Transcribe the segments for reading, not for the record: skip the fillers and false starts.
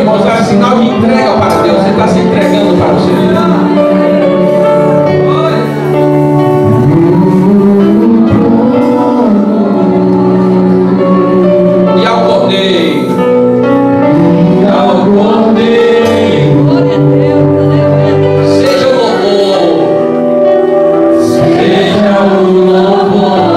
mostrar sinal de entrega para Deus. Você está se entregando para o Senhor. E ao Cordeiro. Ao Cordeiro. Glória a Deus. Seja o louvor. Seja o louvor.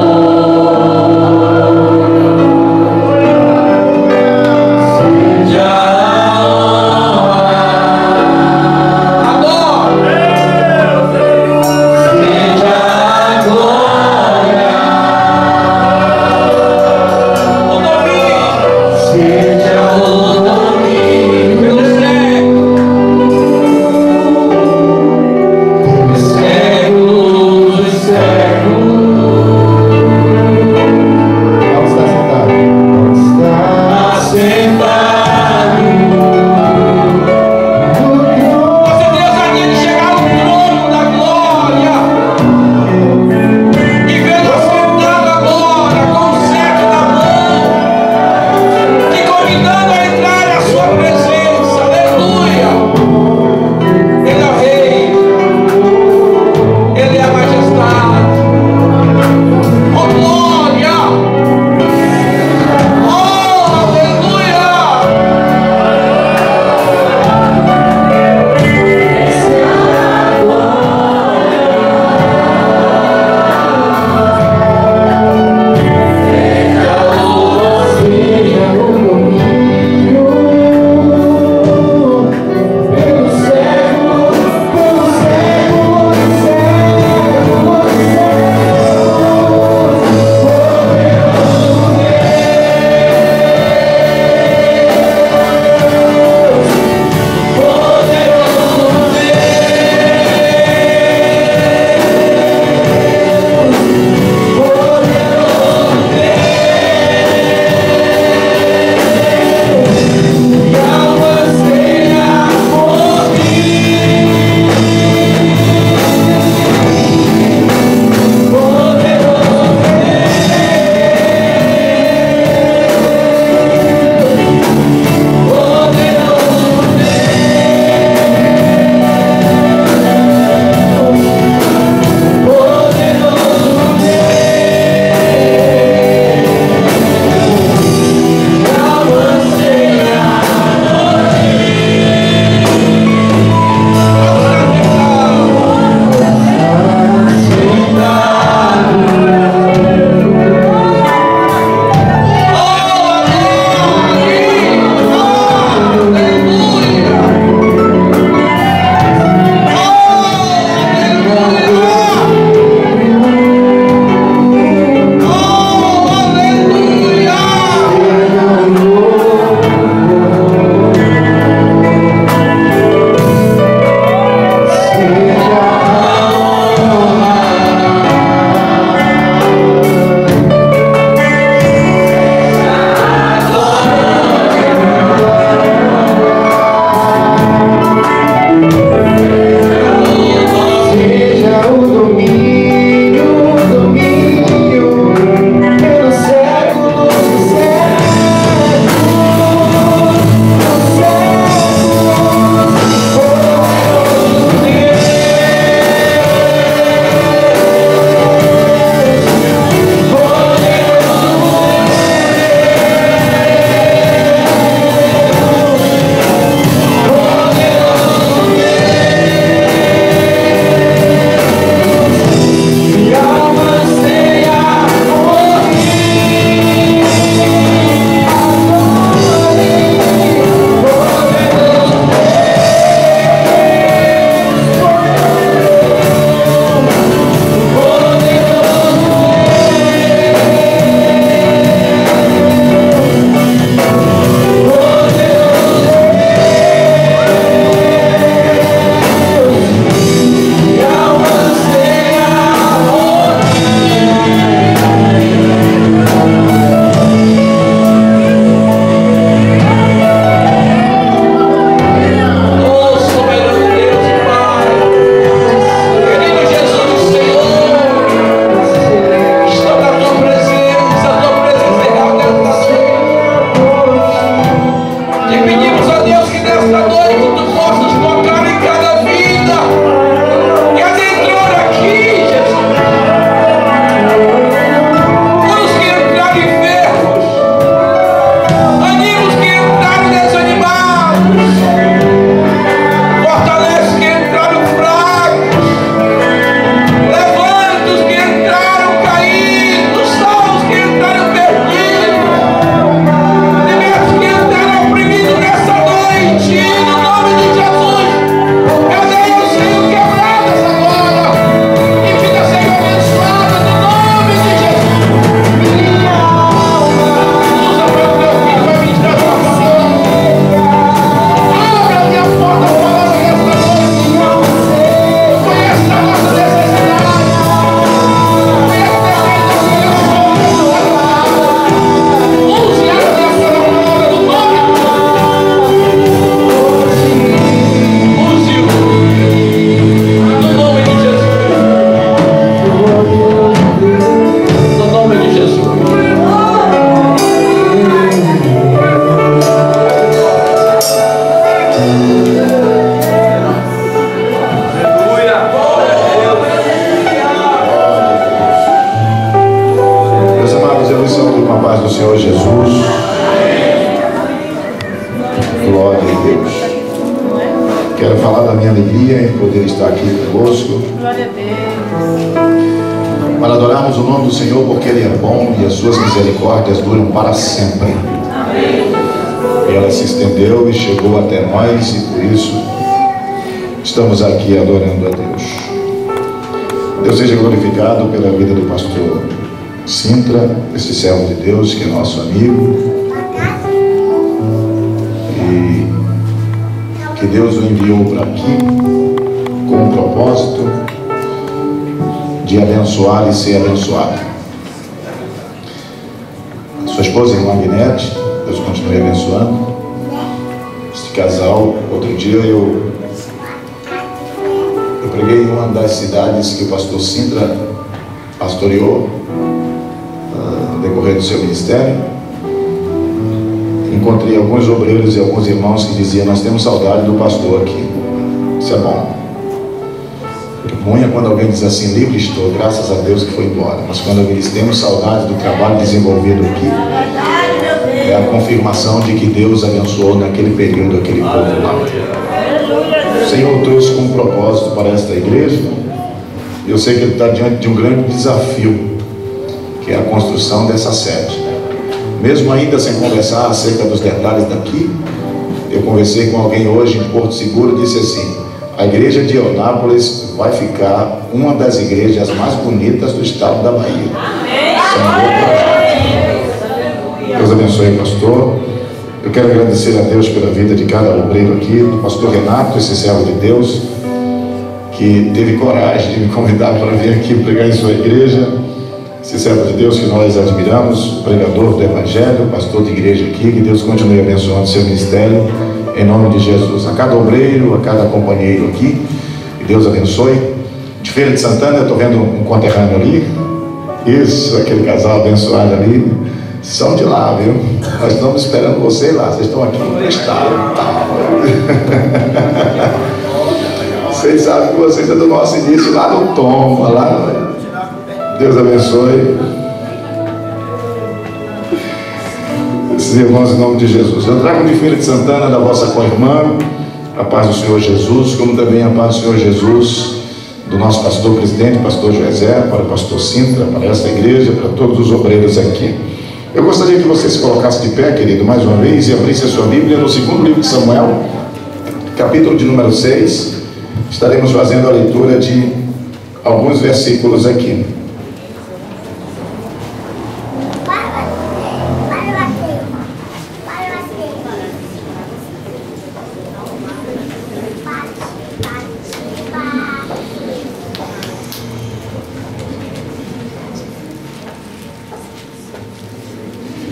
Te pedimos, ó Deus, que nesta noite tu possas tocar em cada vida. Quer entrar aqui, Jesus. Os que entraram enfermos, anima os que entraram desanimados, fortalece os que entraram fracos, levanta os que entraram caídos, salva os que entraram perdidos, liberta os que entraram oprimidos nessa noite, no nome de Jesus. Cadeias sendo quebradas agora, e vida sendo abençoada no nome de Jesus. Minha alma, usa para o teu filho, vai ministrar a tua palavra. Abre a minha porta, a palavra nesta noite, Senhor. Conhece a nossa necessidade. Conhece a necessidade. Use a minha palavra no nome de Jesus. Use-o no nome de Jesus. No nome de Jesus. Meus amados, eu vos saúdo com a paz do Senhor Jesus. Glória a Deus. Quero falar da minha alegria em poder estar aqui conosco, Glória a Deus. para adorarmos o nome do Senhor, porque Ele é bom e as suas misericórdias duram para sempre. E ela se estendeu e chegou até nós, e por isso estamos aqui adorando a Deus. Deus seja glorificado pela vida do pastor Sintra, esse servo de Deus que é nosso amigo, e que Deus o enviou para aqui com o propósito de abençoar e ser abençoado. Sua esposa, irmã Guinete, Deus continue abençoando. Este casal, outro dia eu preguei em uma das cidades que o pastor Sintra pastoreou no decorrer do seu ministério. Encontrei alguns obreiros e alguns irmãos que diziam: nós temos saudade do pastor aqui. Isso é bom. Ruim é quando alguém diz assim: livre estou, graças a Deus que foi embora. Mas quando alguém diz: temos saudade do trabalho desenvolvido aqui, é a confirmação de que Deus abençoou naquele período aquele povo lá. O Senhor trouxe com um propósito para esta igreja. Eu sei que Ele está diante de um grande desafio, que é a construção dessa sede. Mesmo ainda sem conversar acerca dos detalhes daqui, eu conversei com alguém hoje em Porto Seguro e disse assim: a igreja de Eunápolis vai ficar uma das igrejas mais bonitas do estado da Bahia. Deus abençoe, pastor. Eu quero agradecer a Deus pela vida de cada obreiro aqui, do pastor Renato, esse servo de Deus, que teve coragem de me convidar para vir aqui pregar em sua igreja. Esse servo de Deus que nós admiramos, pregador do Evangelho, pastor de igreja aqui, que Deus continue abençoando seu ministério, em nome de Jesus. A cada obreiro, a cada companheiro aqui, que Deus abençoe. De Feira de Santana, eu estou vendo um conterrâneo ali. Isso, aquele casal abençoado ali. São de lá, viu? Nós estamos esperando vocês lá. Vocês estão aqui no estado. Vocês sabem que vocês são do nosso início lá no Toma, lá. Deus abençoe esses irmãos em nome de Jesus. Eu trago de Feira de Santana da vossa co-irmã a paz do Senhor Jesus, como também a paz do Senhor Jesus do nosso pastor presidente, pastor José, para o pastor Sintra, para esta igreja, para todos os obreiros aqui. Eu gostaria que você se colocasse de pé, querido, mais uma vez, e abrisse a sua Bíblia no segundo livro de Samuel, capítulo de número 6. Estaremos fazendo a leitura de alguns versículos aqui.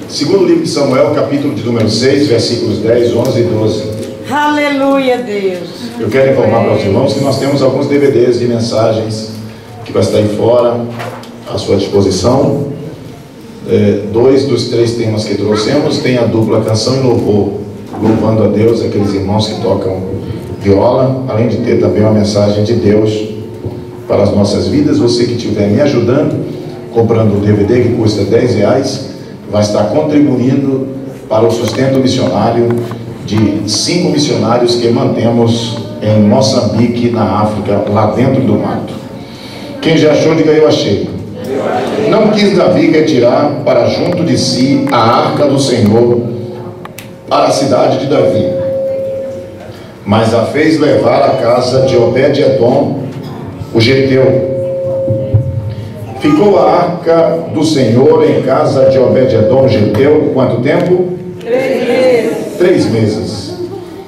Segundo livro de Samuel, capítulo de número 6, versículos 10, 11 e 12. Aleluia, Deus. Eu quero informar para os irmãos que nós temos alguns DVDs de mensagens que vai estar aí fora à sua disposição. 2 dos 3 temas que trouxemos tem a dupla canção e louvor. louvando a Deus, aqueles irmãos que tocam viola, além de ter também uma mensagem de Deus para as nossas vidas. Você que estiver me ajudando, comprando o DVD que custa R$10, vai estar contribuindo para o sustento missionário de 5 missionários que mantemos em Moçambique, na África, lá dentro do mato. Quem já achou, diga eu achei. Não quis Davi retirar para junto de si a arca do Senhor para a cidade de Davi, mas a fez levar à casa de Obed-edom, o geteu. Ficou a arca do Senhor em casa de Obed-edom, o geteu, quanto tempo? 3 meses. 3 meses.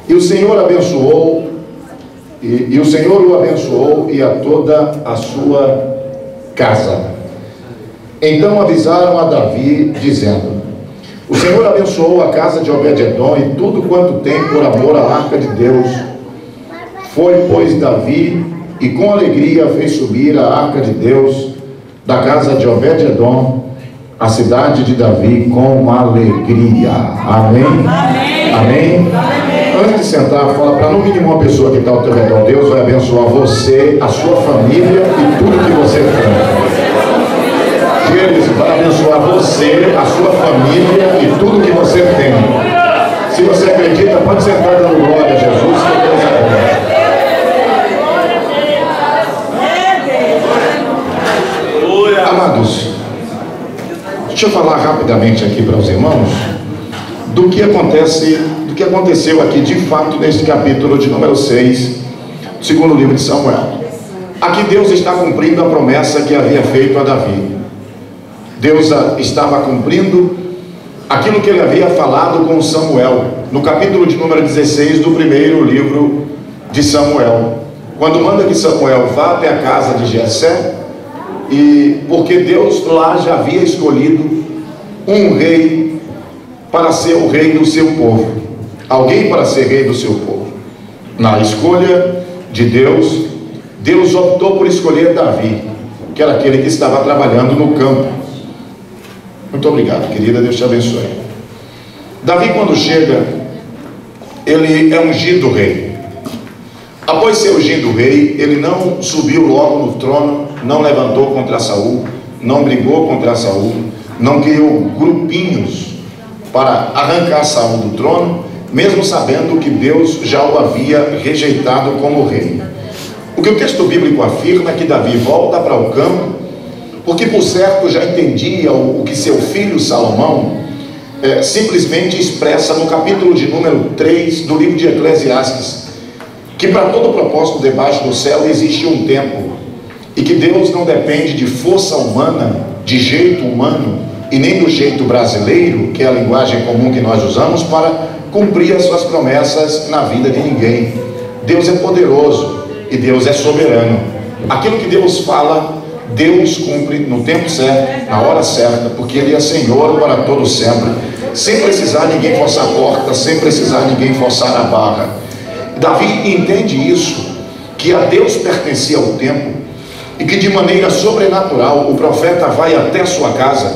E o Senhor abençoou, e o Senhor o abençoou e a toda a sua casa. Então avisaram a Davi, dizendo: o Senhor abençoou a casa de Obed-edom e tudo quanto tem por amor à arca de Deus. Foi, pois, Davi, e com alegria fez subir a arca de Deus da casa de Obed-edom, a cidade de Davi, com alegria. Amém? Amém. Amém? Antes de sentar, fala para no mínimo uma pessoa que está ao teu redor: Deus vai abençoar você, a sua família e tudo que você tem. Deus vai abençoar você, a sua família e tudo que você tem. Se você acredita, pode sentar dando glória a Jesus, que Deus é bom. Amados, deixa eu falar rapidamente aqui para os irmãos do que aconteceu aqui de fato neste capítulo de número 6, segundo livro de Samuel. Aqui Deus está cumprindo a promessa que havia feito a Davi. Deus estava cumprindo aquilo que ele havia falado com Samuel, no capítulo de número 16 do primeiro livro de Samuel, quando manda que Samuel vá até a casa de Jessé, e porque Deus lá já havia escolhido um rei para ser o rei do seu povo, alguém para ser rei do seu povo. Na escolha de Deus, Deus optou por escolher Davi, que era aquele que estava trabalhando no campo. Muito obrigado, querida, Deus te abençoe. Davi, quando chega, ele é ungido rei. Após ser ungido rei, ele não subiu logo no trono, não levantou contra Saul, não brigou contra Saul, não criou grupinhos para arrancar Saul do trono, mesmo sabendo que Deus já o havia rejeitado como rei. O que o texto bíblico afirma é que Davi volta para o campo, porque por certo já entendia o que seu filho Salomão simplesmente expressa no capítulo de número 3 do livro de Eclesiastes, que para todo propósito debaixo do céu existe um tempo, e que Deus não depende de força humana, de jeito humano, e nem do jeito brasileiro, que é a linguagem comum que nós usamos, para cumprir as suas promessas na vida de ninguém. Deus é poderoso e Deus é soberano. Aquilo que Deus fala, Deus cumpre no tempo certo, na hora certa, porque Ele é Senhor para todo sempre, sem precisar ninguém forçar a porta, sem precisar ninguém forçar a barra. Davi entende isso, que a Deus pertencia o tempo, e que de maneira sobrenatural o profeta vai até sua casa,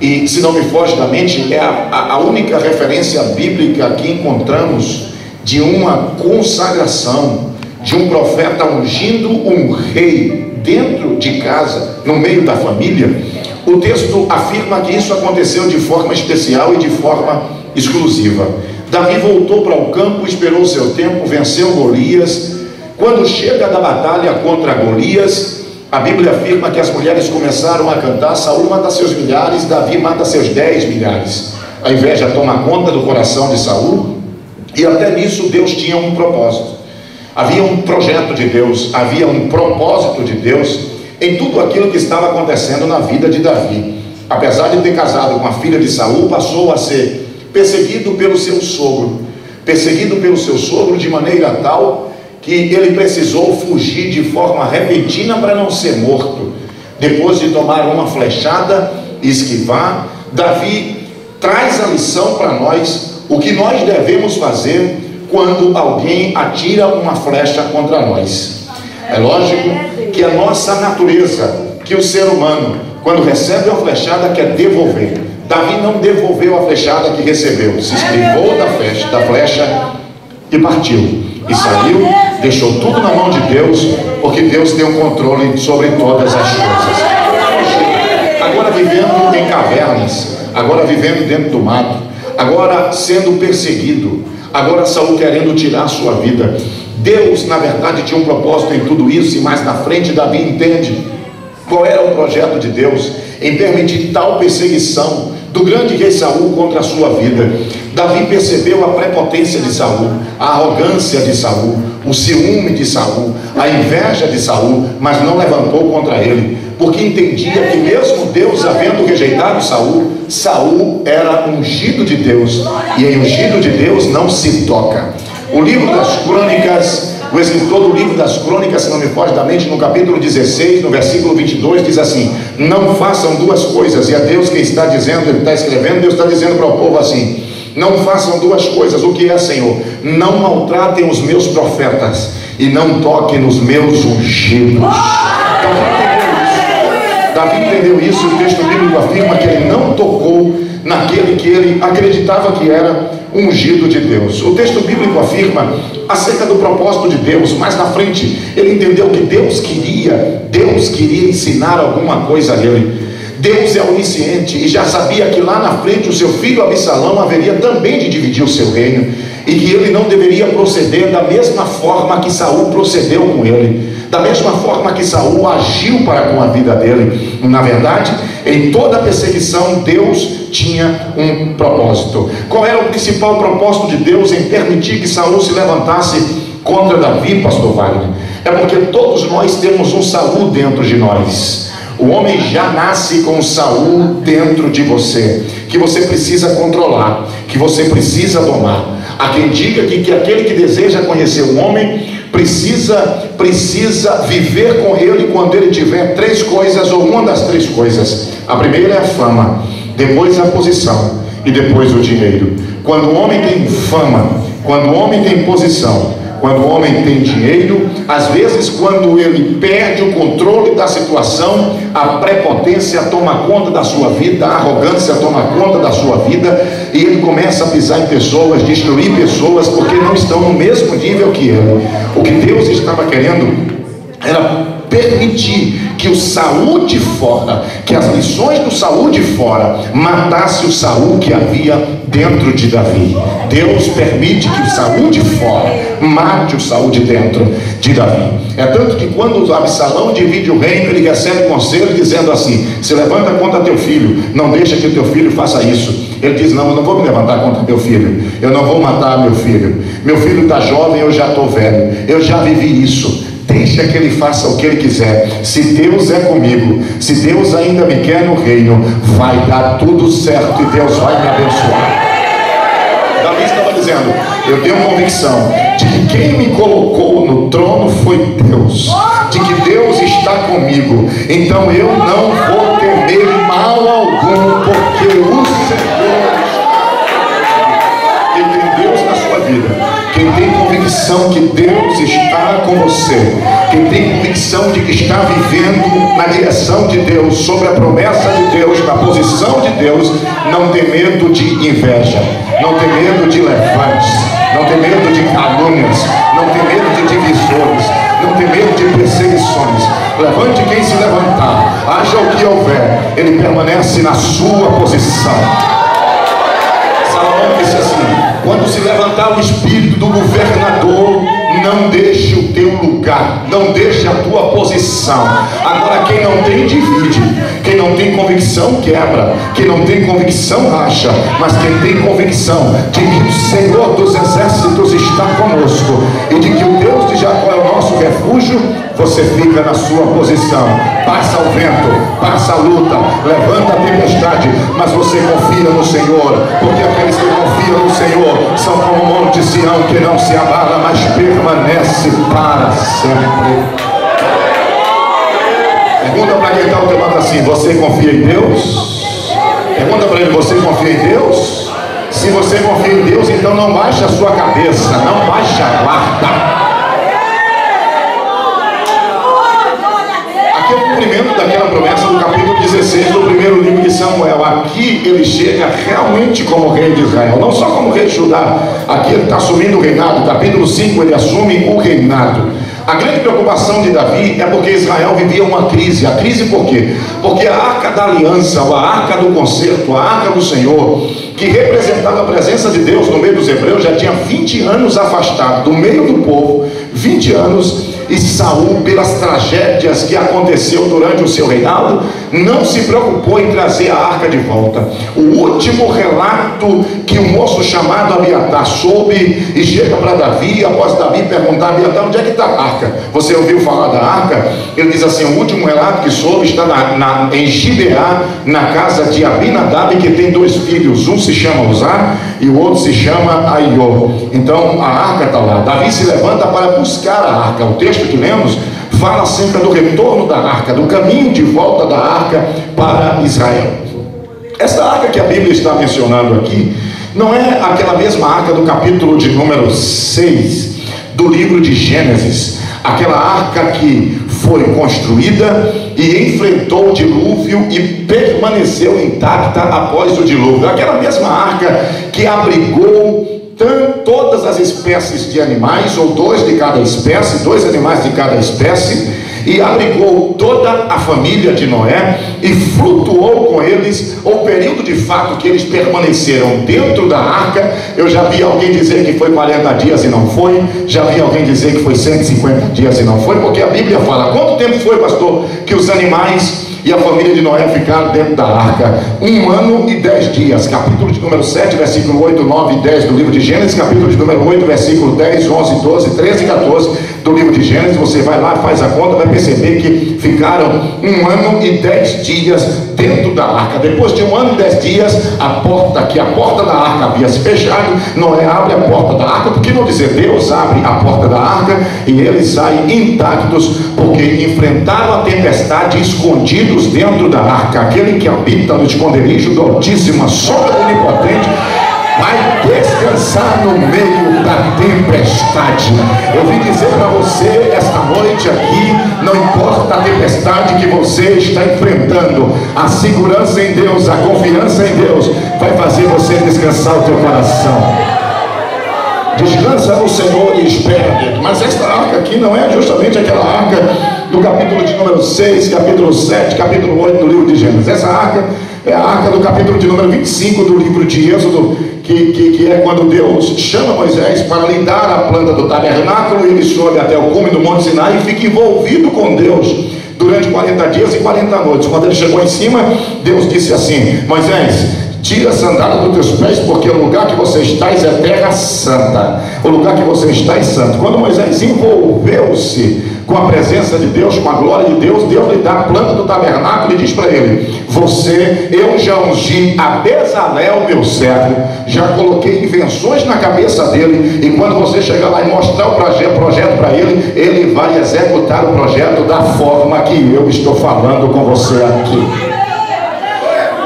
e se não me foge da mente, é a única referência bíblica que encontramos de uma consagração, de um profeta ungindo um rei dentro de casa, no meio da família. O texto afirma que isso aconteceu de forma especial e de forma exclusiva. Davi voltou para o campo, esperou o seu tempo, venceu Golias. Quando chega da batalha contra Golias, a Bíblia afirma que as mulheres começaram a cantar: Saul mata seus milhares, Davi mata seus 10 milhares. A inveja toma conta do coração de Saul, e até nisso Deus tinha um propósito. Havia um projeto de Deus, havia um propósito de Deus em tudo aquilo que estava acontecendo na vida de Davi. Apesar de ter casado com a filha de Saul, passou a ser perseguido pelo seu sogro, de maneira tal que ele precisou fugir de forma repentina para não ser morto. Depois de tomar uma flechada e esquivar, Davi traz a lição para nós, o que nós devemos fazer quando alguém atira uma flecha contra nós. É lógico que a nossa natureza, que o ser humano, quando recebe uma flechada, quer devolver. Davi não devolveu a flechada que recebeu, se esquivou da flecha e partiu. E saiu, deixou tudo na mão de Deus, porque Deus tem um controle sobre todas as coisas. Agora vivendo em cavernas, agora vivendo dentro do mato, agora sendo perseguido, agora Saul querendo tirar a sua vida. Deus, na verdade, tinha um propósito em tudo isso, e mais na frente Davi entende qual era o projeto de Deus em permitir tal perseguição do grande rei Saul contra a sua vida. Davi percebeu a prepotência de Saul, a arrogância de Saul, o ciúme de Saul, a inveja de Saul, mas não levantou contra ele, porque entendia que mesmo Deus havendo rejeitado Saul, Saul era ungido de Deus, e em ungido de Deus não se toca. O livro das crônicas, o escritor do livro das crônicas, se não me foge da mente, no capítulo 16, no versículo 22, diz assim: não façam duas coisas. E é Deus quem está dizendo, ele está escrevendo, Deus está dizendo para o povo assim: não façam duas coisas. O que é, Senhor? Não maltratem os meus profetas e não toquem nos meus ungidos. Davi entendeu isso. O texto bíblico afirma que ele não tocou naquele que ele acreditava que era ungido de Deus. O texto bíblico afirma acerca do propósito de Deus. Mais na frente ele entendeu que Deus queria ensinar alguma coisa a ele. Deus é onisciente e já sabia que lá na frente o seu filho Absalão haveria também de dividir o seu reino, e que ele não deveria proceder da mesma forma que Saul procedeu com ele, da mesma forma que Saul agiu para com a vida dele. Na verdade, em toda perseguição Deus tinha um propósito. Qual era o principal propósito de Deus em permitir que Saul se levantasse contra Davi, pastor Wagner? É porque todos nós temos um Saul dentro de nós. O homem já nasce com um Saul dentro de você, que você precisa controlar, que você precisa domar. Há quem diga que aquele que deseja conhecer o homem precisa viver com ele quando ele tiver três coisas, ou uma das três coisas. A primeira é a fama, depois a posição e depois o dinheiro. Quando o homem tem fama, quando o homem tem posição, quando o homem tem dinheiro, às vezes quando ele perde o controle da situação, a prepotência toma conta da sua vida, a arrogância toma conta da sua vida, e ele começa a pisar em pessoas, destruir pessoas, porque não estão no mesmo nível que ele. O que Deus estava querendo era permitir que o Saul de fora, que as lições do Saul de fora matasse o Saul que havia dentro de Davi. Deus permite que o Saul de fora mate o Saul de dentro de Davi. É tanto que quando Absalão divide o reino, ele recebe conselho dizendo assim: se levanta contra teu filho, não deixa que o teu filho faça isso. Ele diz: não, eu não vou me levantar contra meu filho, eu não vou matar meu filho está jovem, eu já estou velho, eu já vivi isso. Deixa que ele faça o que ele quiser. Se Deus é comigo, se Deus ainda me quer no reino, vai dar tudo certo e Deus vai me abençoar. Davi estava dizendo: eu tenho convicção de que quem me colocou no trono foi Deus, de que Deus está comigo, então eu não vou temer mal algum, porque o Senhor, quem tem Deus na sua vida, quem tem convicção que Deus está com você, quem tem convicção de que está vivendo na direção de Deus, sobre a promessa de Deus, na posição de Deus, não tem medo de inveja, não tem medo de levantes, não tem medo de calúnias, não tem medo de divisões, não tem medo de perseguições. Levante quem se levantar, haja o que houver, ele permanece na sua posição. Salomão disse assim: quando se levantar o espírito do governador, não deixe o teu lugar, não deixe a tua posição. Agora, quem não tem, divide. Quem não tem convicção, quebra. Quem não tem convicção, racha. Mas quem tem convicção de que o Senhor dos exércitos está conosco, e de que o Deus de Jacó é o nosso refúgio, você fica na sua posição. Passa o vento, passa a luta, levanta a tempestade, mas você confia no Senhor, porque aqueles que confiam no Senhor são como o monte Sião, que não se abala, mas permanece para sempre. Pergunta para quem está ao teu lado assim: você confia em Deus? Pergunta para ele: você confia em Deus? Se você confia em Deus, então não baixe a sua cabeça, não baixe a guarda. Aquele cumprimento daquela promessa do capítulo 16 do primeiro livro de Samuel. Aqui ele chega realmente como rei de Israel, não só como rei de Judá. Aqui ele está assumindo o reinado. Capítulo 5 ele assume o reinado. A grande preocupação de Davi é porque Israel vivia uma crise. A crise por quê? Porque a arca da aliança, ou a arca do concerto, a arca do Senhor, que representava a presença de Deus no meio dos hebreus, já tinha 20 anos afastado do meio do povo, 20 anos, e Saul, pelas tragédias que aconteceu durante o seu reinado, não se preocupou em trazer a arca de volta. O último relato que um moço chamado Abiatar soube e chega para Davi, após Davi perguntar a Abiatar: onde é que está a arca? Você ouviu falar da arca? Ele diz assim: o último relato que soube está em Gibeá, na casa de Abinadab, que tem 2 filhos, um se chama Uzá e o outro se chama Aiô. Então a arca está lá. Davi se levanta para buscar a arca. O texto que lemos fala acerca do retorno da arca, do caminho de volta da arca para Israel. Essa arca que a Bíblia está mencionando aqui não é aquela mesma arca do capítulo de número 6 do livro de Gênesis, aquela arca que foi construída e enfrentou o dilúvio e permaneceu intacta após o dilúvio. Aquela mesma arca que abrigou todas as espécies de animais, ou 2 de cada espécie, 2 animais de cada espécie, e abrigou toda a família de Noé e flutuou com eles o período de fato que eles permaneceram dentro da arca. Eu já vi alguém dizer que foi 40 dias e não foi, já vi alguém dizer que foi 150 dias e não foi, porque a Bíblia fala. Quanto tempo foi, pastor, que os animais e a família de Noé ficaram dentro da arca? 1 ano e 10 dias. Capítulo de número 7, versículo 8, 9 e 10 do livro de Gênesis. Capítulo de número 8, versículo 10, 11, 12, 13 e 14 do livro de Gênesis. Você vai lá, faz a conta, vai perceber que ficaram 1 ano e 10 dias dentro da arca. Depois de 1 ano e 10 dias, a porta da arca havia se fechado. Noé abre a porta da arca. Por que não dizer Deus abre a porta da arca e eles saem intactos? Porque enfrentaram a tempestade escondidos dentro da arca. Aquele que habita no esconderijo do Altíssimo, a sombra do Onipotente, vai descansar no meio da tempestade. Eu vim dizer para você esta noite aqui: não importa a tempestade que você está enfrentando, a segurança em Deus, a confiança em Deus vai fazer você descansar o teu coração. Descansa no Senhor e espera nele. Mas esta arca aqui não é justamente aquela arca do capítulo de número 6, capítulo 7, capítulo 8 do livro de Gênesis. Essa arca é a arca do capítulo de número 25 do livro de Êxodo, que é quando Deus chama Moisés para lhe dar a planta do tabernáculo. Ele sobe até o cume do Monte Sinai e fica envolvido com Deus durante 40 dias e 40 noites. Quando ele chegou em cima, Deus disse assim: Moisés, tira a sandália dos teus pés, porque o lugar que você estás é terra santa. O lugar que você está é santo. Quando Moisés envolveu-se com a presença de Deus, com a glória de Deus, Deus lhe dá a planta do tabernáculo e diz para ele: eu já ungi a Bezalel, meu servo, já coloquei invenções na cabeça dele, e quando você chegar lá e mostrar o projeto para ele, ele vai executar o projeto da forma que eu estou falando com você aqui.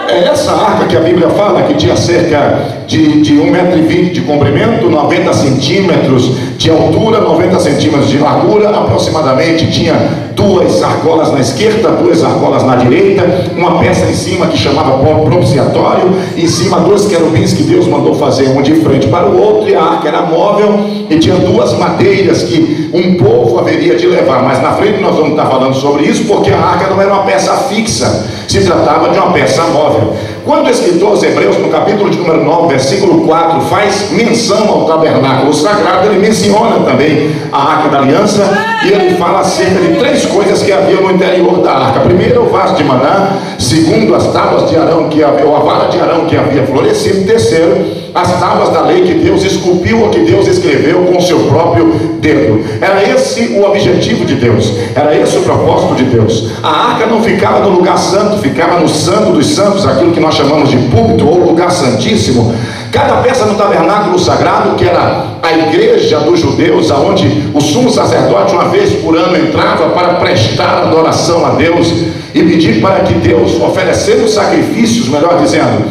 É essa arca que a Bíblia fala que tinha cerca de 1,20 m de comprimento, 90 centímetros de altura, 90 centímetros de largura aproximadamente. Tinha 2 argolas na esquerda, 2 argolas na direita, uma peça em cima que chamava propiciatório, em cima 2 querubins que Deus mandou fazer, um de frente para o outro, e a arca era móvel e tinha 2 madeiras que um povo haveria de levar. Mas na frente nós vamos estar falando sobre isso, porque a arca não era uma peça fixa, se tratava de uma peça móvel. Quando o escritor aos Hebreus, no capítulo de número 9, versículo 4, faz menção ao tabernáculo sagrado, ele menciona também a arca da aliança, e ele fala acerca de 3 coisas que havia no interior da arca. Primeiro, o vaso de maná. Segundo, as tábuas de Arão que havia, ou a vara de Arão que havia florescido. Terceiro, as tábuas da lei que Deus esculpiu, ou que Deus escreveu com o seu próprio dedo. Era esse o objetivo de Deus, era esse o propósito de Deus. A arca não ficava no lugar santo, ficava no santo dos santos, aquilo que nós chamamos de púlpito ou lugar santíssimo. Cada peça no tabernáculo sagrado, que era a igreja dos judeus, aonde o sumo sacerdote uma vez por ano entrava para prestar adoração a Deus e pedir para que Deus, oferecendo sacrifícios, melhor dizendo,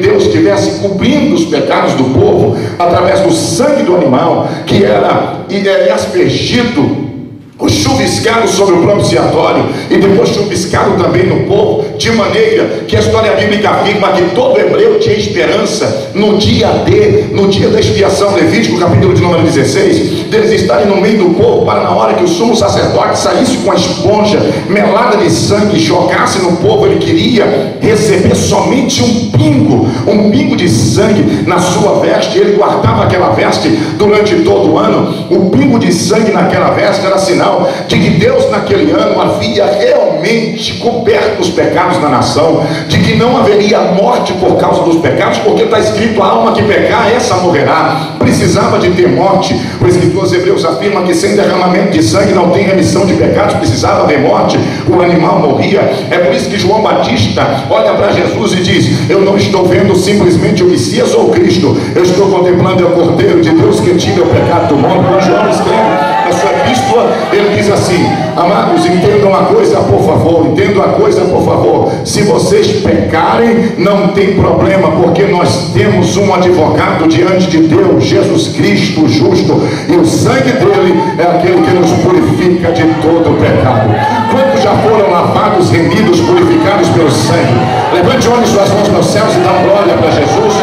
Deus estivesse cobrindo os pecados do povo através do sangue do animal, que era aspergido, o chuviscado sobre o propiciatório, e depois chuviscado também no povo, de maneira que a história bíblica afirma que todo hebreu tinha esperança no dia da expiação. Levítico capítulo de número 16, deles estarem no meio do povo, para na hora que o sumo sacerdote saísse com a esponja melada de sangue e jogasse no povo, ele queria receber somente um pingo de sangue na sua veste. Ele guardava aquela veste durante todo o ano. O pingo de sangue naquela veste era sinal de que Deus naquele ano havia realmente coberto os pecados da nação, de que não haveria morte por causa dos pecados, porque está escrito: a alma que pecar, essa morrerá. Precisava de ter morte. O escritor aos Hebreus afirma que sem derramamento de sangue não tem remissão de pecados. Precisava haver morte, o animal morria. É por isso que João Batista olha para Jesus e diz: eu não estou vendo simplesmente o Messias ou o Cristo, eu estou contemplando o Cordeiro de Deus que tira o pecado do mundo. Quando João escreve na sua epístola, ele diz assim: amados, entendam a coisa por favor, entendam a coisa por favor, se vocês pecarem não tem problema, porque nós temos um advogado diante de Deus, Jesus Cristo justo, e o sangue dele é aquele que nos purifica de todo o pecado. Quantos já foram lavados, remidos, purificados pelo sangue? Levante olhe suas mãos para os céus e dá glória para Jesus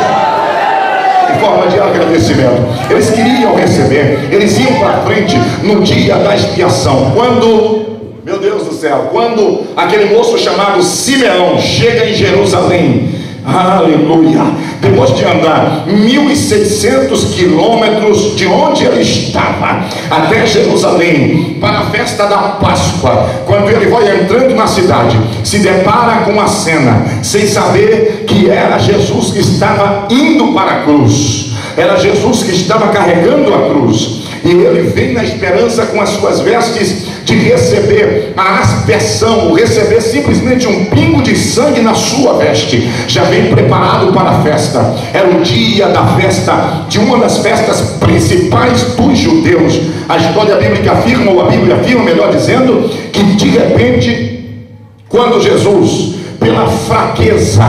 em forma de agradecimento. Eles queriam receber, eles iam para frente no dia da expiação. Quando, meu Deus do céu, quando aquele moço chamado Simeão chega em Jerusalém, aleluia, depois de andar 1.600 quilômetros de onde ele estava até Jerusalém para a festa da Páscoa, quando ele vai entrando na cidade, se depara com uma cena, sem saber que era Jesus que estava indo para a cruz, era Jesus que estava carregando a cruz, e ele vem na esperança com as suas vestes de receber a aspersão, receber simplesmente um pingo de sangue na sua veste. Já vem preparado para a festa. Era o dia da festa, de uma das festas principais dos judeus. A história bíblica afirma, ou a Bíblia afirma, melhor dizendo, que de repente, quando Jesus pela fraqueza,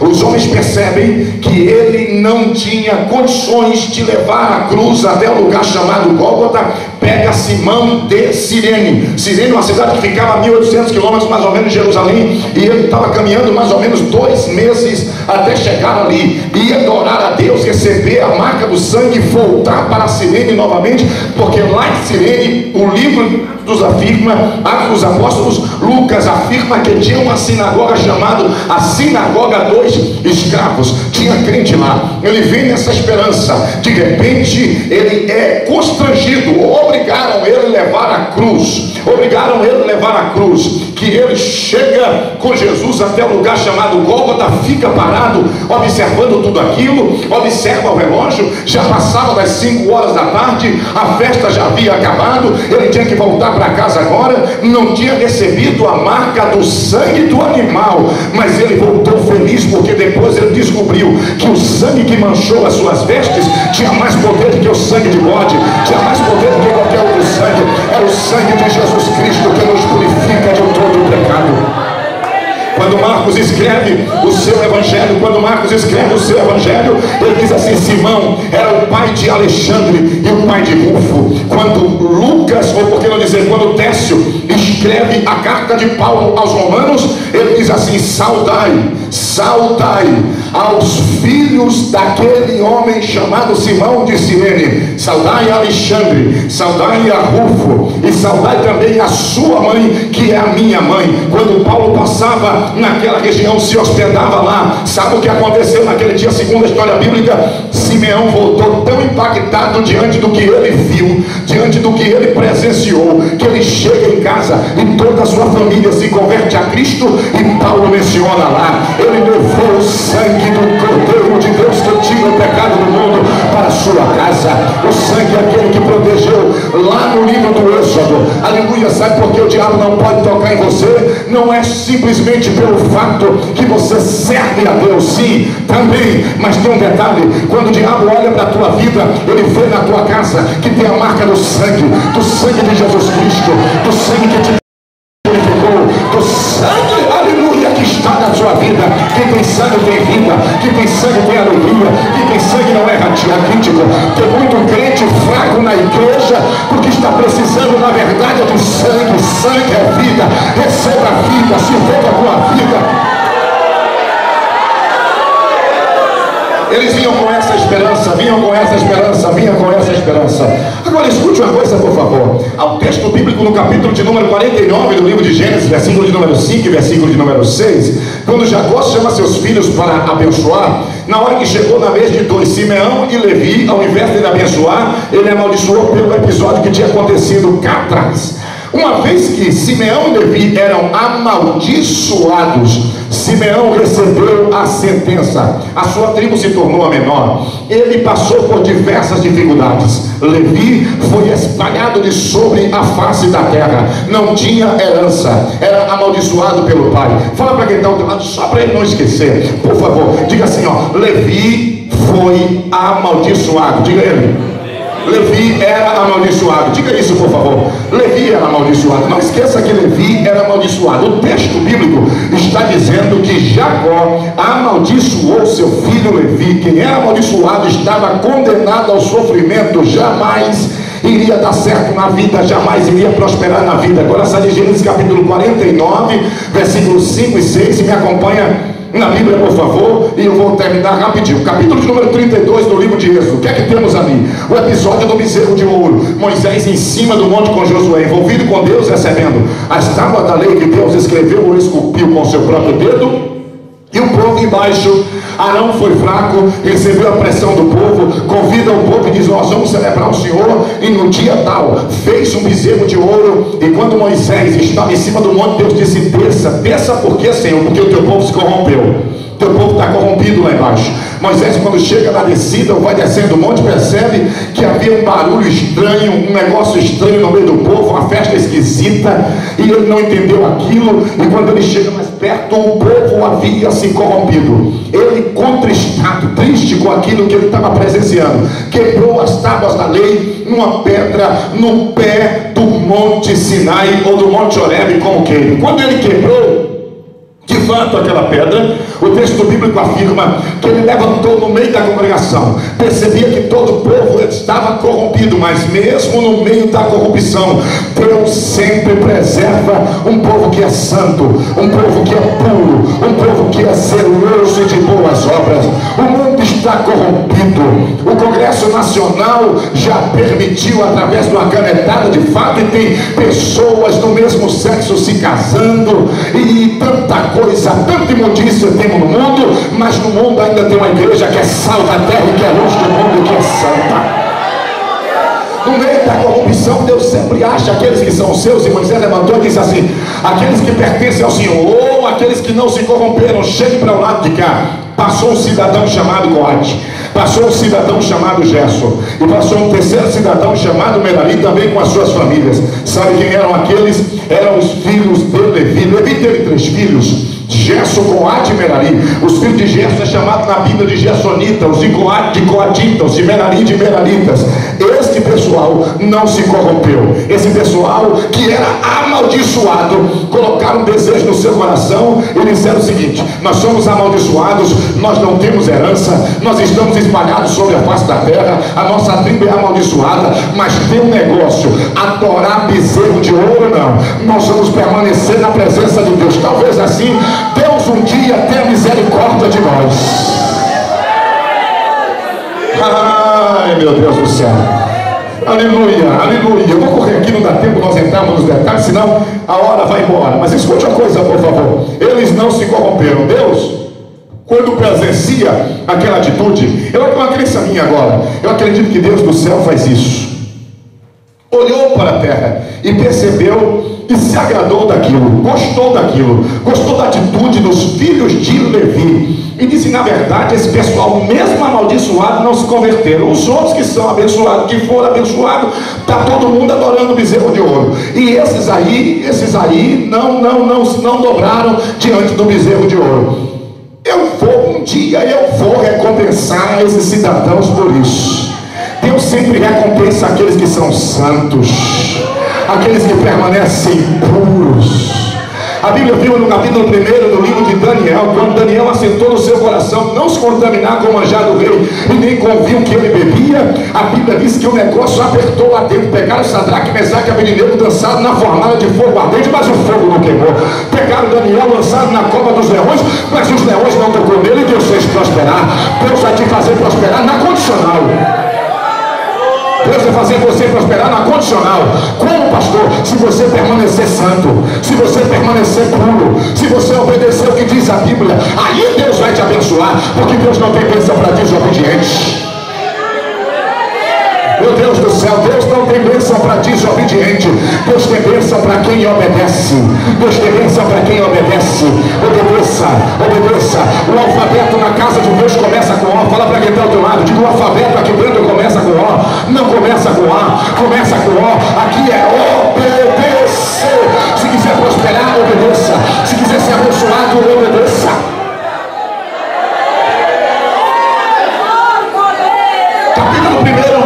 os homens percebem que ele não tinha condições de levar a cruz até o lugar chamado Gólgota. Pega Simão de Cirene. Cirene é uma cidade que ficava a 1.800 quilômetros mais ou menos de Jerusalém, e ele estava caminhando mais ou menos 2 meses até chegar ali, ia adorar a Deus, receber a marca do sangue e voltar para Cirene novamente, porque lá em Cirene, o livro Atos dos Apóstolos, Lucas afirma que tinha uma sinagoga chamada a Sinagoga dos Escravos. Tinha crente lá. Ele vem nessa esperança. De repente ele é constrangido. Obrigaram ele a levar a cruz. Que ele chega com Jesus até o lugar chamado Gólgota, fica parado observando tudo aquilo, observa o relógio, já passava das 5 horas da tarde, a festa já havia acabado, ele tinha que voltar para casa agora, não tinha recebido a marca do sangue do animal, mas ele voltou feliz, porque depois ele descobriu que o sangue que manchou as suas vestes tinha mais poder do que o sangue de bode, tinha mais poder do que qualquer outro sangue. Era o sangue de Jesus Cristo que nos purifica de todo o pecado. Quando Marcos escreve o seu evangelho, ele diz assim: Simão era o pai de Alexandre e o pai de Rufo. Quando Lucas, ou por que não dizer, quando Técio escreve a carta de Paulo aos Romanos, ele diz assim: saudai aos filhos daquele homem chamado Simão de Cirene, saudai a Alexandre, saudai a Rufo, e saudai também a sua mãe, que é a minha mãe. Quando Paulo passava naquela região, se hospedava lá, sabe o que aconteceu naquele dia? Segundo a história bíblica, Simeão voltou tão impactado diante do que ele viu, diante do que ele presenciou, que ele chega em casa e toda a sua família se converte a Cristo. E Paulo menciona lá: ele levou o sangue do Cordeiro de Deus que tira o pecado do mundo para a sua casa. O sangue é aquele que protegeu lá no livro do Êxodo. Aleluia. Sabe por que o diabo não pode tocar em você? Não é simplesmente pelo fato que você serve a Deus, sim, também, mas tem um detalhe: quando o diabo olha para a tua vida, ele vê na tua casa que tem a marca do sangue de Jesus Cristo, do sangue que te purificou, do sangue, aleluia, que está na sua vida. Quem tem sangue tem vida, quem tem sangue tem alegria, quem tem sangue não é raquítico. Tem muito crente fraco na igreja, porque está precisando, na verdade, de sangue. Sangue é vida. Receba a vida, se envolva com a vida. Eles vinham com essa esperança, vinham com essa esperança, vinham com essa esperança. Agora escute uma coisa, por favor. Há um texto bíblico no capítulo de número 49 do livro de Gênesis, versículo de número 5 e versículo de número 6, quando Jacó chama seus filhos para abençoar. Na hora que chegou na vez de dois, Simeão e Levi, ao invés de ele abençoar, ele amaldiçoou pelo episódio que tinha acontecido cá atrás. Uma vez que Simeão e Levi eram amaldiçoados, Simeão recebeu a sentença. A sua tribo se tornou a menor. Ele passou por diversas dificuldades. Levi foi espalhado de sobre a face da terra. Não tinha herança. Era amaldiçoado pelo pai. Fala para quem está ao teu lado, só para ele não esquecer. Por favor, diga assim, ó. Levi foi amaldiçoado. Diga ele. Levi era amaldiçoado. Diga isso, por favor. Levi era amaldiçoado. Não esqueça que Levi era amaldiçoado. O texto bíblico está dizendo que Jacó amaldiçoou seu filho Levi. Quem era amaldiçoado estava condenado ao sofrimento. Jamais iria dar certo na vida, jamais iria prosperar na vida. Agora sai de Gênesis capítulo 49, versículos 5 e 6. E me acompanha na Bíblia, por favor, e eu vou terminar rapidinho. Capítulo de número 32 do livro de Êxodo. O que é que temos ali? O episódio do bezerro de ouro. Moisés em cima do monte com Josué, envolvido com Deus, recebendo as tábuas da lei que Deus escreveu ou esculpiu com seu próprio dedo. E o povo embaixo. Arão foi fraco, recebeu a pressão do povo, convida o povo e diz: nós vamos celebrar o Senhor, e no dia tal fez um bezerro de ouro. E quando Moisés estava em cima do monte, Deus disse: desça por quê, Senhor? Porque o teu povo se corrompeu, teu povo está corrompido lá embaixo. Moisés, quando chega na descida ou vai descendo o monte, percebe que havia um barulho estranho, um negócio estranho no meio do povo, uma festa esquisita, e ele não entendeu aquilo. E quando ele chega mais perto, o povo havia se corrompido. Ele, contristado, triste com aquilo que ele estava presenciando, quebrou as tábuas da lei numa pedra no pé do monte Sinai ou do monte Horebe, como queira. Quando ele quebrou de fato aquela pedra, o texto bíblico afirma que ele levantou no meio da congregação, percebia que todo o povo estava corrompido, mas mesmo no meio da corrupção, Deus sempre preserva um povo que é santo, um povo que é puro, um povo que é zeloso de boas obras. O mundo está corrompido, o Congresso Nacional já permitiu através de uma canetada de fato, e tem pessoas do mesmo sexo se casando, e tanta coisa, tanta imundícia temos no mundo, mas no mundo ainda tem uma igreja que é sal da terra e que é luz do mundo e que é santa. No meio da corrupção, Deus sempre acha aqueles que são seus, e Moisés levantou e disse assim: aqueles que pertencem ao Senhor, ou aqueles que não se corromperam, cheguem para o lado de cá. Passou um cidadão chamado Coate, passou um cidadão chamado Gerson, e passou um terceiro cidadão chamado Merari, também com as suas famílias. Sabe quem eram aqueles? Eram os filhos de Levi. Levi teve 3 filhos: Gerson, Coate e Merari. Os filhos de Gerson é chamado na Bíblia de Gersonita, os de Coate de Coatitas, os de Merari de Meraritas. Este pessoal não se corrompeu. Esse pessoal que era amaldiçoado, colocaram um desejo no seu coração e disseram o seguinte: nós somos amaldiçoados, nós não temos herança, nós estamos espalhados sobre a face da terra, a nossa tribo é amaldiçoada, mas tem um negócio: adorar bezerro de ouro não, nós vamos permanecer na presença de Deus. Talvez assim Deus um dia tenha misericórdia de nós. Ai, meu Deus do céu. Aleluia, aleluia. Eu vou correr aqui, não dá tempo nós entrarmos nos detalhes, senão a hora vai embora. Mas escute uma coisa, por favor: eles não se corromperam. Deus, quando presencia aquela atitude, eu tenho uma crença minha agora, eu acredito que Deus do céu faz isso. Olhou para a terra e percebeu e se agradou daquilo, gostou da atitude dos filhos de Levi, e disse: na verdade, esse pessoal, mesmo amaldiçoado, não se converteram. Os outros que são abençoados, que foram abençoados, está todo mundo adorando o bezerro de ouro, e esses aí não dobraram diante do bezerro de ouro. Um dia eu vou recompensar esses cidadãos por isso. Deus sempre recompensa aqueles que são santos, aqueles que permanecem puros, A Bíblia afirma no capítulo 1 do livro de Daniel, quando Daniel assentou no seu coração não se contaminar com o manjar do rei e nem com o vinho que ele bebia, a Bíblia diz que o negócio apertou lá dentro. Pegaram Sadraque, Mesaque e Abednego, dançaram na fornalha de fogo ardente, mas o fogo não queimou. Pegaram Daniel, lançaram na cova dos leões, mas os leões não tocou nele. E Deus fez prosperar. Deus vai te fazer prosperar na condicional. Deus vai fazer você prosperar na condicional. Como, pastor? Se você permanecer santo, se você permanecer puro, se você obedecer o que diz a Bíblia, aí Deus vai te abençoar, porque Deus não tem bênção para desobediente. Meu Deus do céu, Deus não tem bênção para desobediente. Deus tem bênção para quem obedece. Deus tem bênção para quem obedece. Obedeça, obedeça. O alfabeto na casa de Deus começa com O. Fala para quem está ao teu lado. Diga: o alfabeto aqui dentro começa com O. Não começa com A, começa com O. Aqui é obedecer. Se quiser prosperar, obedeça. Se quiser ser abençoado, obedeça.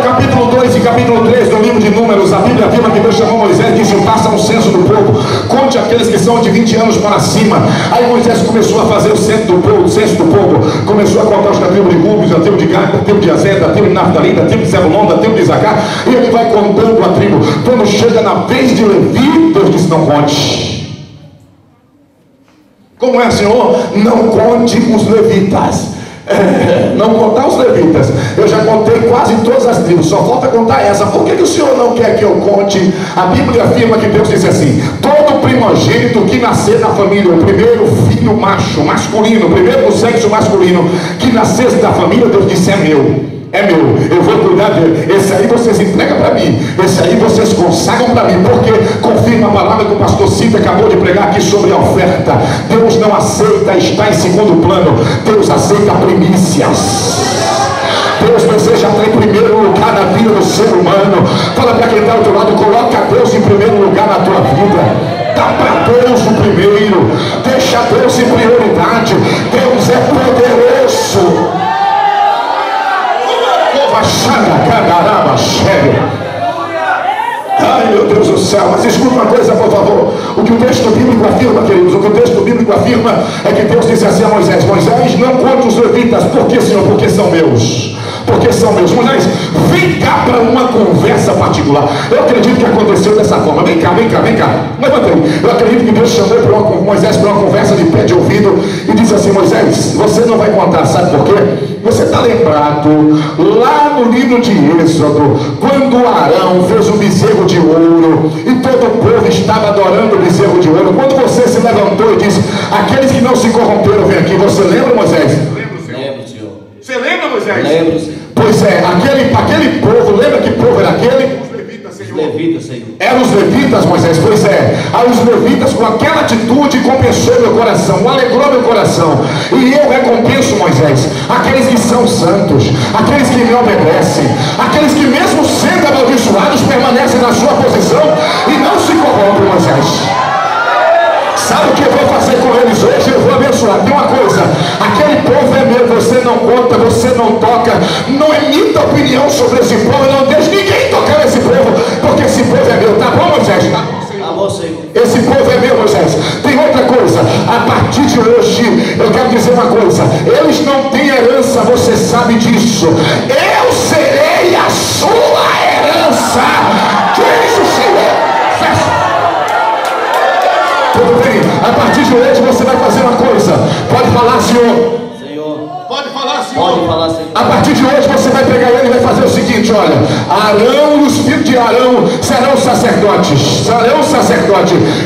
Capítulo 2 e capítulo 3 do livro de Números, a Bíblia afirma que Deus chamou Moisés e disse: faça um censo do povo, conte aqueles que são de 20 anos para cima. Aí Moisés começou a fazer o censo do povo, começou a contar os da tribo de Rubens, da tribo de Gad, da tribo de Azer, da tribo de Naftali, da tribo de Zebulon, da tribo de Isacar, e ele vai contando a tribo. Quando chega na vez de Levi, Deus disse: não conte. Como é, Senhor? Não conte os levitas. Não contar os levitas. Eu já contei quase todas as tribos, só falta contar essa. Por que o Senhor não quer que eu conte? A Bíblia afirma que Deus disse assim: todo primogênito que nascer na família, o primeiro filho masculino, o primeiro do sexo masculino que nascesse da família, Deus disse: é meu. É meu, eu vou cuidar dele. Esse aí vocês entregam para mim. Esse aí vocês consagram para mim. Porque confirma a palavra que o pastor Cida acabou de pregar aqui sobre a oferta. Deus não aceita estar em segundo plano. Deus aceita primícias. Deus deseja estar em primeiro lugar na vida do ser humano. Fala para quem está ao teu lado: coloca Deus em primeiro lugar na tua vida. Dá para Deus o primeiro. Deixa Deus em prioridade. Deus é poderoso. Ai, meu Deus do céu. Mas escuta uma coisa, por favor. O que o texto bíblico afirma, queridos, o que o texto bíblico afirma é que Deus disse assim a Moisés: Moisés, não conte os levitas. Por que, Senhor? Porque são meus. Porque são meus. Moisés, vem cá para uma conversa particular. Eu acredito que aconteceu dessa forma. Vem cá, vem cá, vem cá. Levanta aí. Eu acredito que Deus chamou Moisés para uma conversa de pé de ouvido e disse assim: Moisés, você não vai contar, sabe por quê? Você está lembrado lá no livro de Êxodo, quando Arão fez um bezerro de ouro e todo o povo estava adorando o bezerro de ouro? Quando você se levantou e disse: aqueles que não se corromperam, vem aqui. Você lembra, Moisés? Lembro, Senhor. Você lembra, Moisés? Lembro, Senhor. Pois é, aquele povo, lembra que povo era aquele? Levitas, Senhor. Eram os levitas, Moisés? Pois é. Aí os levitas, com aquela atitude, compensou meu coração, alegrou meu coração. E eu recompenso, Moisés, aqueles que são santos, aqueles que me obedecem, aqueles que mesmo sendo amaldiçoados permanecem na sua posição e não se corrompem, Moisés. Sabe o que eu vou fazer com eles hoje? Eu vou abençoar. Tem uma coisa: aquele povo é meu, você não conta, você não toca, não emita opinião sobre esse povo, não deixe ninguém tocar nesse povo, porque esse povo é meu. Tá bom, Moisés? Tá bom, Senhor. Esse povo é meu, Moisés. Tem outra coisa: a partir de hoje, eu quero dizer uma coisa: eles não têm herança, você sabe disso. Eu serei a sua herança, diz o Senhor. Tudo bem? A partir de hoje você vai fazer uma coisa. Pode falar, Senhor. Pode falar, Senhor. Pode falar, Senhor. A partir de hoje você vai pegar ele e vai fazer o seguinte: olha, Arão e os filhos de Arão serão sacerdotes,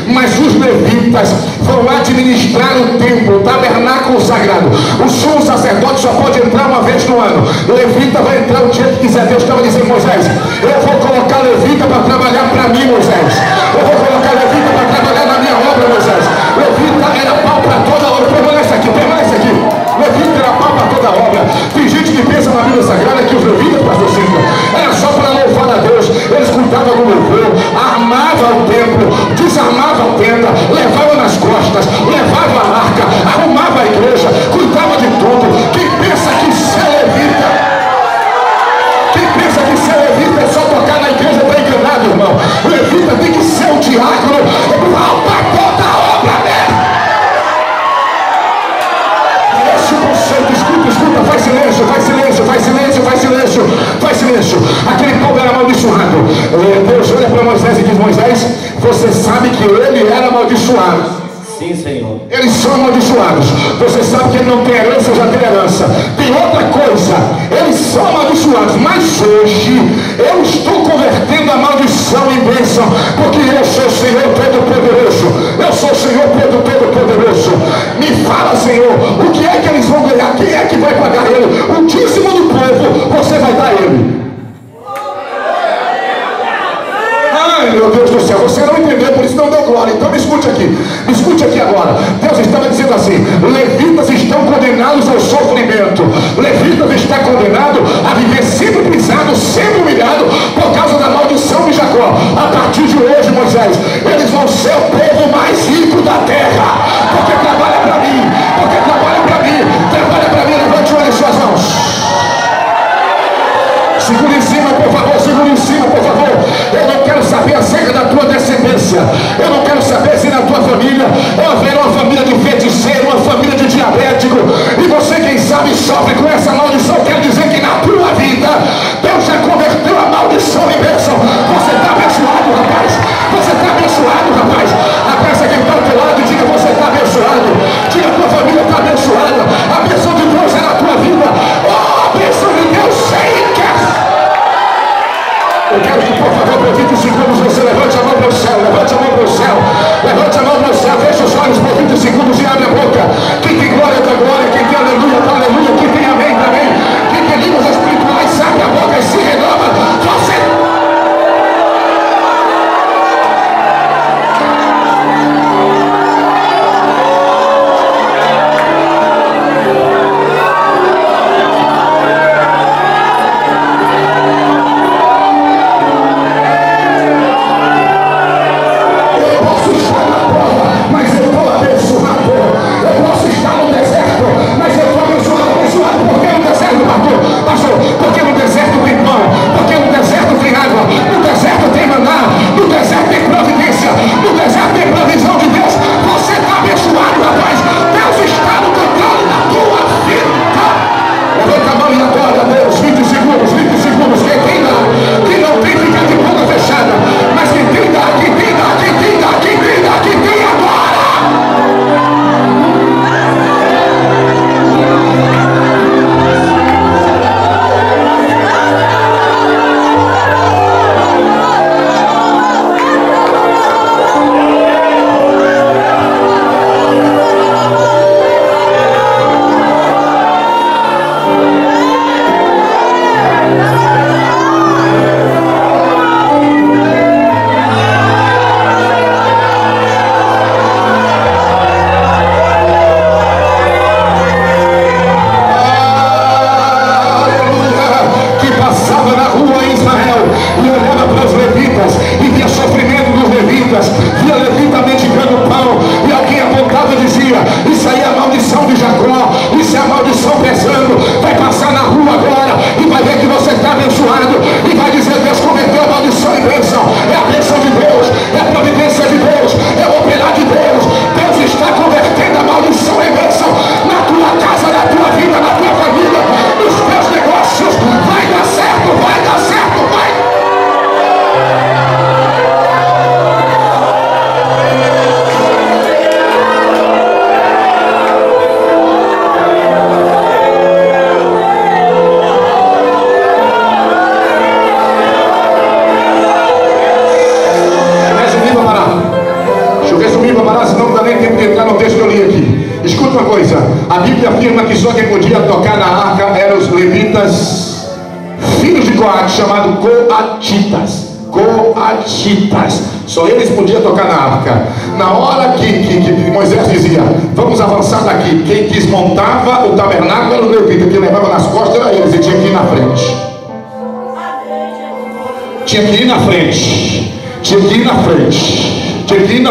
mas os levitas vão administrar o templo, o tabernáculo sagrado. O sumo sacerdote só pode entrar uma vez no ano. Levita vai entrar o dia que quiser. Deus estava dizendo: Moisés, eu vou colocar levita para trabalhar para mim, Moisés. Eu vou colocar levita para trabalhar na minha obra, Moisés. Levita era pau para toda obra. Permanece aqui, permanece aqui. Levita era pau para toda obra. Tem gente que pensa na Bíblia Sagrada que os levitas, pastor Cida, era só para louvar a Deus. Eles cuidavam do louvor, armavam o templo, desarmavam a tenda, levavam nas costas, levavam a arca, arrumavam a igreja, cuidavam de tudo. Quem pensa que ser levita é só tocar na igreja está enganado, irmão. Levita tem que ser o diácono. Sim, Senhor. Eles são amaldiçoados. Você sabe que ele não tem herança, eu já tem herança. Tem outra coisa, eles são amaldiçoados, mas hoje eu estou convertendo a maldição em bênção, porque eu sou o Senhor Todo-Poderoso. Eu sou o Senhor Todo-Poderoso. Me fala, Senhor, o que é que eles vão ganhar? Quem é que vai pagar ele? O dízimo do povo, você vai dar ele. Ai, meu Deus do céu, você não entendeu, por isso não deu glória. Então me escute aqui agora. Deus estava dizendo assim: levitas estão condenados ao sofrimento. Levitas está condenado a viver sempre pisado, sempre humilhado, por causa da maldição de Jacó. A partir de hoje, Moisés, eles vão ser o povo mais rico da terra, porque trabalha para mim, levante uma de suas mãos. Segura em cima, por favor, Eu não quero saber acerca da tua descendência. Eu não quero saber se na tua família haverá uma família de feiticeiro, uma família de diabético, e você, quem sabe, sofre com essa maldição. Quero dizer que na tua vida Deus já converteu a maldição em bênção. Você está abençoado, rapaz. Abraça quem está ao teu lado e diga: você está abençoado. Diga: a tua família está abençoada. A bênção de Deus é na tua vida. Oh, a bênção de Deus chega. Eu quero que, por favor, por 20 segundos você levante a mão para o céu, feche os olhos por 20 segundos e abre a boca. Quem tem glória, dá glória. Quem tem aleluia, dá aleluia. Quem tem amém, dá amém. Quem tem línguas espirituais, abre a boca e se renova. A Bíblia afirma que só quem podia tocar na arca eram os levitas, filhos de Coate, chamados Coatitas. Só eles podiam tocar na arca. Na hora que Moisés dizia: vamos avançar daqui, quem desmontava o tabernáculo era o levita, quem levava nas costas era eles, e tinha que ir na frente. Tinha que ir na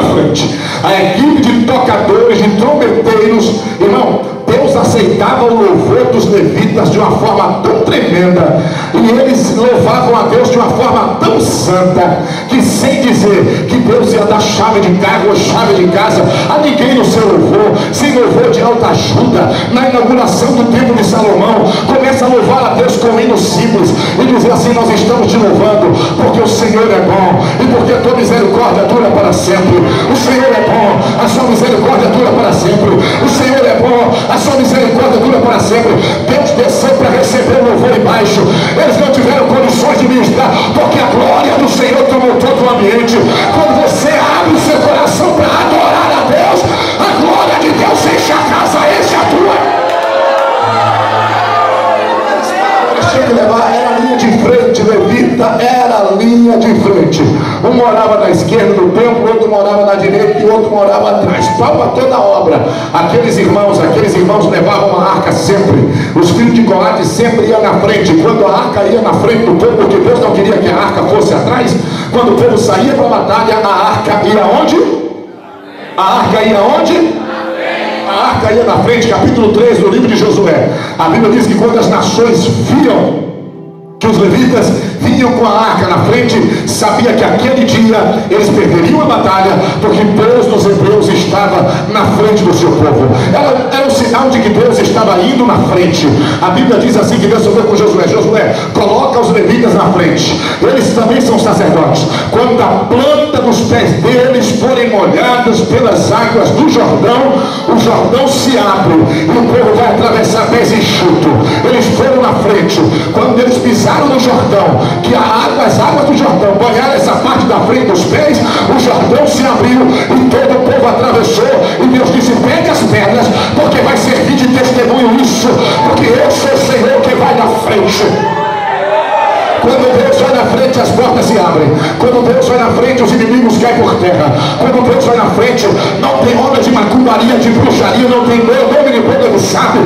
frente. A equipe de tocadores, de trombeteiros, irmão, Deus aceitava o louvor dos levitas de uma forma tão tremenda, e eles louvavam a Deus de uma forma tão santa, que sem dizer que Deus ia dar chave de carro ou chave de casa a ninguém no seu louvor, sem louvor de alta ajuda, na inauguração do templo de Salomão, começa a louvar a Deus com um hino simples, e dizer assim: nós estamos te louvando, porque o Senhor é bom, e porque a tua misericórdia dura para sempre. O Senhor é bom, a sua misericórdia dura para sempre. O Senhor é bom, a sua misericórdia dura para sempre. Deus desceu para receber o louvor embaixo. Eles não tiveram condições de ministrar, porque a glória do Senhor tomou todo o ambiente. Quando você abre o seu coração para adorar a Deus, a glória de Deus enche a casa, enche a tua. Tinha que levar, era a linha de frente, levita, era a linha de frente. Um morava na esquerda do templo, outro morava na direita e o outro morava atrás. Pau para toda a obra. Aqueles irmãos levavam a arca sempre. Os filhos de Coate sempre iam na frente. Quando a arca ia na frente do povo, porque Deus não queria que a arca fosse atrás, quando o povo saía para a batalha, a arca ia onde? A arca ia onde? A arca ia na frente. Capítulo 3 do livro de Josué, a Bíblia diz que quando as nações viam que os levitas vinham com a arca na frente, sabia que aquele dia eles perderiam a batalha, porque Deus dos hebreus estava na frente do seu povo. Era um sinal de que Deus estava indo na frente. A Bíblia diz assim que Deus falou com Josué: Josué, coloca os levitas na frente, eles também são sacerdotes. Quando a planta dos pés deles forem molhadas pelas águas do Jordão, o Jordão se abre e o povo vai atravessar pés enxutos. Eles foram na frente. Quando eles pisaram no Jordão, que as águas do Jordão banharam essa parte da frente dos pés, o Jordão se abriu e todo o povo atravessou. E Deus disse: pegue as pedras, porque vai servir de testemunho isso, porque eu sou o Senhor que vai na frente. Quando Deus vai na frente, as portas se abrem. Quando Deus vai na frente, os inimigos caem por terra. Quando Deus vai na frente, não tem obra de macumbaria, de bruxaria, não tem nome de boca de sapo,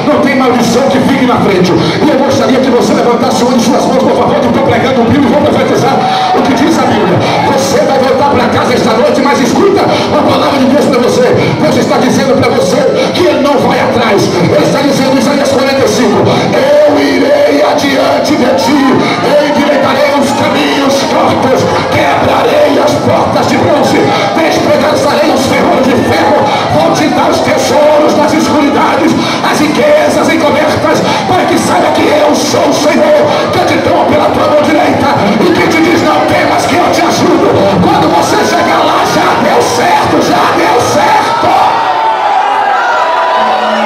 não tem maldição que fique na frente. E eu gostaria que você levantasse hoje suas mãos, por favor, que eu estou pregando o Bíblia e vou profetizar o que diz a Bíblia. Você vai voltar para casa esta noite, mas escuta a palavra de Deus para você. Deus está dizendo para você que Ele não vai atrás. Ele está dizendo em Isaías 45: eu irei adiante de ti, endireitarei os caminhos tortos, quebrarei as portas de bronze, despedaçarei os ferros de ferro, vou te dar os tesouros das escuridades, as riquezas encobertas, para que saiba que eu sou o Senhor, que te tomo pela tua mão direita e que te diz: não temas, que eu te ajudo. Quando você chegar lá, já deu certo, já deu certo.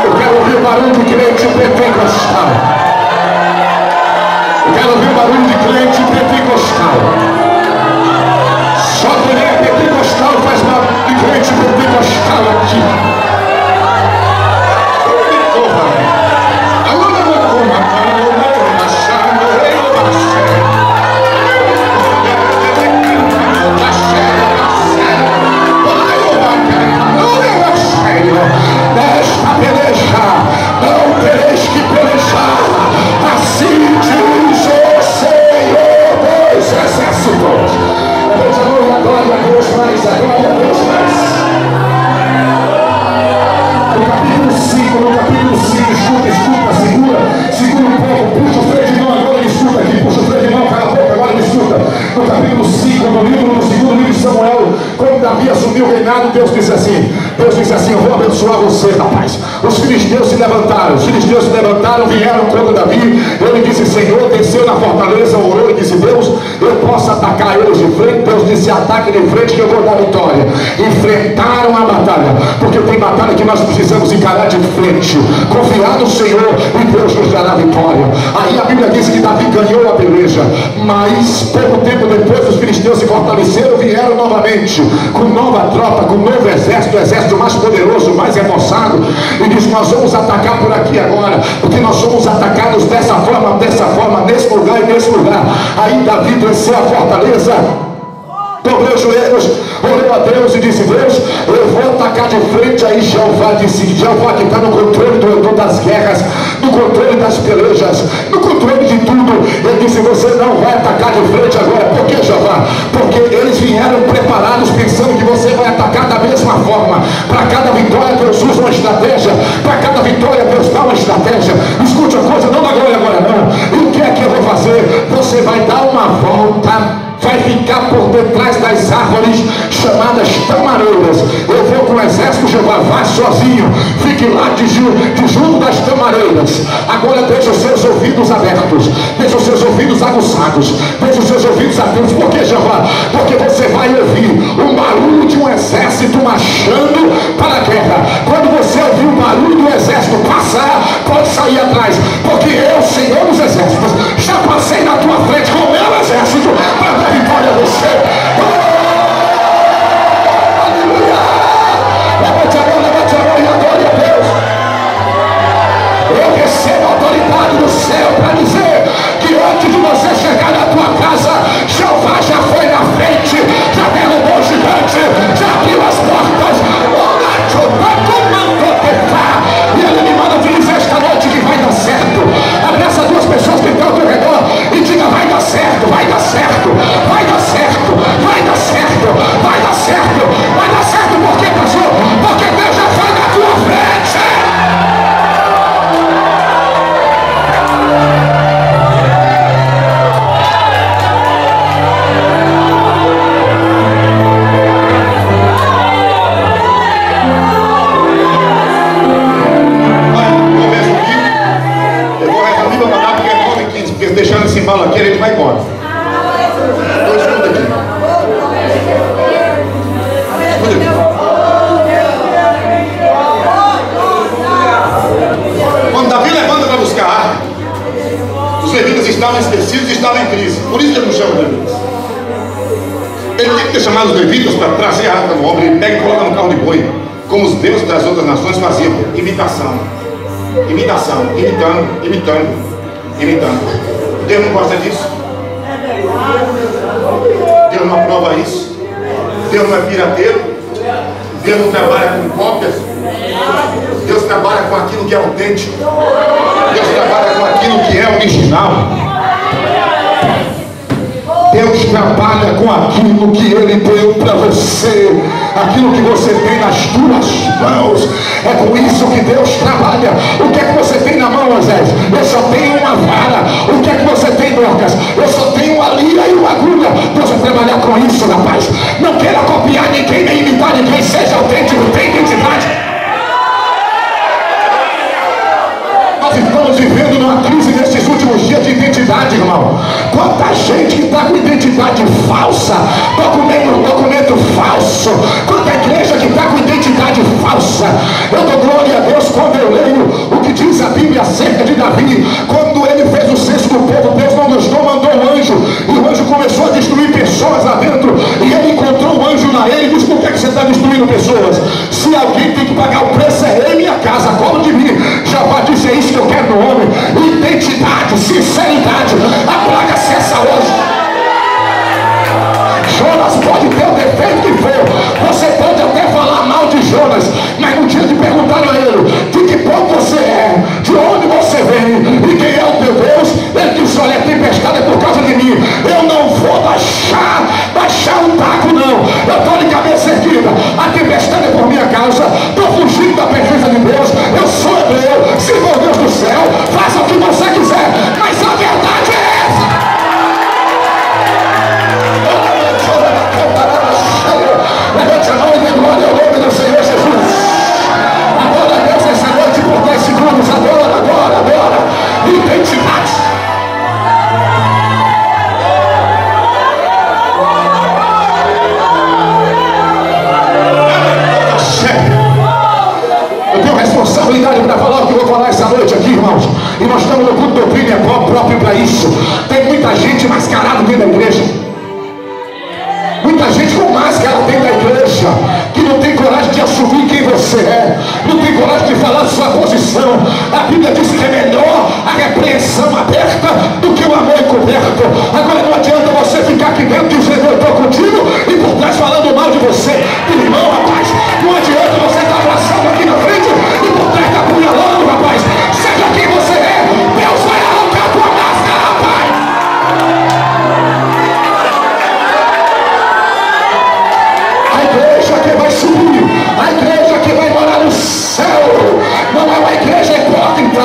Eu quero ouvir o barulho de crente pentecostal. Eu quero ouvir o barulho de crente pentecostal. Só quem é pentecostal faz barulho de crente pentecostal aqui. Nesta peleja não tereis que pelejar, assim diz o Senhor dos exércitos. Veja a glória a Deus mais, a glória a Deus mais. No capítulo 5, escuta, segura um pouco, puxa o freio de mão agora, escuta aqui, puxa o freio de mão, cala a boca, agora me escuta. No capítulo 5, no segundo livro de Samuel, quando Davi assumiu o reinado, Deus disse assim: eu vou abençoar você, rapaz. Os filisteus se levantaram, vieram contra Davi. Ele disse: Senhor, desceu na fortaleza, orou e disse: Deus, eu posso atacar eles de frente. Deus disse: ataque de frente que eu vou dar vitória. Enfrentaram a batalha, porque tem batalha que nós precisamos encarar de frente, confiar no Senhor e Deus nos dará vitória. Aí a Bíblia diz que Davi ganhou a peleja, mas pouco tempo depois os filisteus se fortaleceram, vieram novamente com nova tropa, com novo exército, o exército mais poderoso, mais reforçado, e diz: nós vamos atacar por aqui agora, porque nós somos atacados dessa forma, nesse lugar e nesse lugar. Aí Davi desceu a fortaleza, dobrou os joelhos, orou a Deus e disse: Deus, eu vou atacar de frente. Aí Jeová disse: Jeová que está no controle das guerras, no controle das pelejas, no controle de tudo. Ele disse: você não vai atacar de frente agora. Por que, Jeová? Porque eles vieram preparados pensando que você vai atacar da mesma forma. Para cada vitória Deus usa uma estratégia, para cada vitória Deus dá uma estratégia. Escute a coisa, não dá glória agora volta, vai ficar por detrás das árvores chamadas tamareiras. Eu vou com o exército de Jeová, vá sozinho, fique lá de junto das tamareiras. Agora deixe os seus ouvidos abertos, deixe os seus ouvidos aguçados, deixe os seus ouvidos atentos. Por que, Jeová? Porque você vai ouvir o barulho de um exército marchando para a guerra. Quando você ouvir o barulho do exército passar, pode sair atrás, porque eu, Senhor dos Exércitos, já passei na tua frente com o meu exército para dar vitória a você. Aleluia! Levante a mão e adore a Deus. Eu recebo a autoridade do céu para dizer que antes de você chegar na tua casa, Jeová já foi na frente, já derrubou o gigante, já abriu as portas. E ele me manda te dizer esta noite que vai dar certo. Abraça duas pessoas que estão ao teu redor e diga: vai dar certo, vai dar certo, vai dar certo, vai dar certo, vai dar certo, vai dar certo. Por quê, pastor? Porque Deus já foi na tua frente. Deixando esse embalo aqui, a gente vai embora. Então escuta aqui. Quando Davi levanta para buscar a arca, os levitas estavam esquecidos e estavam em crise. Por isso que ele não chama os levitas. Ele tem que ter chamado os levitas para trazer a arca no ombro. Ele pega e coloca no carro de boi, como os deuses das outras nações faziam. Imitação, imitação, imitando, imitando, imitando. Deus não gosta disso. Deus não aprova isso. Deus não é pirateiro. Deus não trabalha com cópias. Deus trabalha com aquilo que é autêntico. Deus trabalha com aquilo que é original. Deus trabalha com aquilo que Ele deu para você, aquilo que você tem nas tuas mãos. É com isso que Deus trabalha. O que é que você tem na mão, Moisés? Eu só tenho uma vara. O que é que você tem, Dorcas? Eu só tenho uma lira e uma agulha. Deus vai trabalhar com isso, rapaz. Não queira copiar ninguém, nem imitar ninguém. Seja autêntico, tem identidade. Nós estamos vivendo numa crise nesses últimos dias de identidade, irmão. Quanta gente que está com identidade falsa, documento falso. Quanta igreja que está com identidade falsa. Eu dou glória a Deus quando eu leio o que diz a Bíblia acerca de Davi. Quando ele fez o censo do povo, Deus não gostou, mandou um anjo. E o anjo começou a destruir pessoas lá dentro. E ele encontrou um anjo na ele e disse: por que você está destruindo pessoas? Se alguém tem que pagar o preço, é eu e minha casa. Cobra de mim. Jeová disse: é isso que eu quero no homem. Identidade, sinceridade. A praga cessa hoje. Jonas pode ter o defeito que for. Você pode até falar mal de Jonas, mas no dia de perguntar a ele de que ponto você é, de onde você vem e quem é o teu Deus, ele disse: olha, a tempestade é por causa de mim. Eu não vou baixar um taco, não. Eu estou de cabeça erguida. A tempestade é por minha causa. Estou fugindo da presença de Deus. Eu sou hebreu, sirvo ao Deus do céu. Faça o que você quiser, mas a verdade é essa. Levante a mão e dê glória ao nome do Senhor Jesus. Adora a Deus essa noite por 10 segundos. Adora, adora, adora. Identidade. Eu tenho responsabilidade para falar o que eu vou falar essa noite aqui, irmãos. E nós estamos no culto doutrina próprio para isso. Tem muita gente mascarada dentro da igreja. Muita gente com máscara dentro da igreja, que não tem coragem de assumir quem você é, não tem coragem de falar sua posição. A Bíblia diz que é melhor a repreensão aberta do que o amor encoberto. Agora não adianta você ficar aqui dentro dizendo: eu estou contigo, e por trás falando mal de você. Irmão, rapaz, não adianta você estar abraçando aqui na frente e por trás está apunhalando, rapaz. Seja quem você é, Deus vai arrancar a tua máscara, rapaz. A igreja que vai subir, a igreja que vai morar no céu, não é uma igreja hipócrita,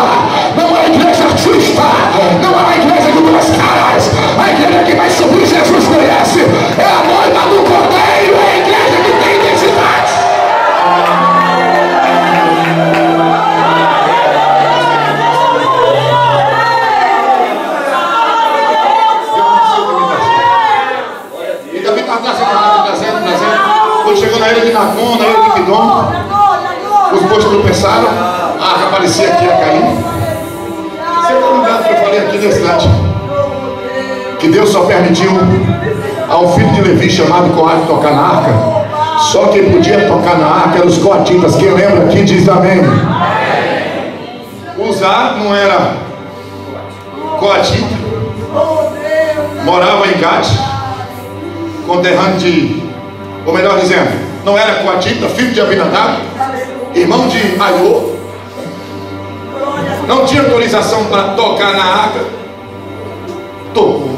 não é uma igreja artista, não é uma igreja de duas caras, a igreja que vai Ramona, eu e Migdon. Os bois tropeçaram, a arca parecia que ia cair. Você está lembrado que eu falei aqui nesse instante? Que Deus só permitiu ao filho de Levi, chamado Coate, tocar na arca. Só quem podia tocar na arca eram os coatitas. Quem lembra aqui diz amém. Uzá não era coatita, morava em Gade, conterrâneo de, ou melhor dizendo, não era coatita, filho de Abinadab, irmão de Aiô, não tinha autorização para tocar na arca, tocou.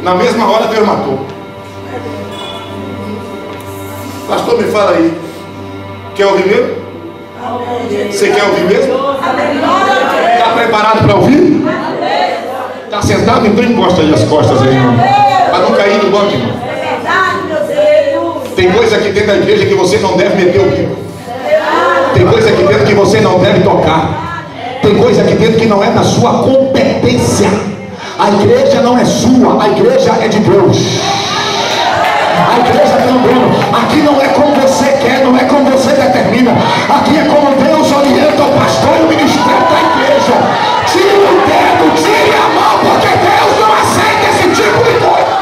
Na mesma hora Deus matou. Pastor, me fala aí, quer ouvir mesmo? Você quer ouvir mesmo? Está preparado para ouvir? Está sentado? Então encosta aí as costas aí, irmão, para não cair no banco, irmão. Tem coisa aqui dentro da igreja que você não deve meter o bico. Tem coisa aqui dentro que você não deve tocar. Tem coisa aqui dentro que não é da sua competência. A igreja não é sua, a igreja é de Deus. A igreja tem um dono. Aqui não é como você quer, não é como você determina. Aqui é como Deus orienta o pastor e o ministério da igreja. Tire o dedo, tire a mão, porque Deus não aceita esse tipo de coisa.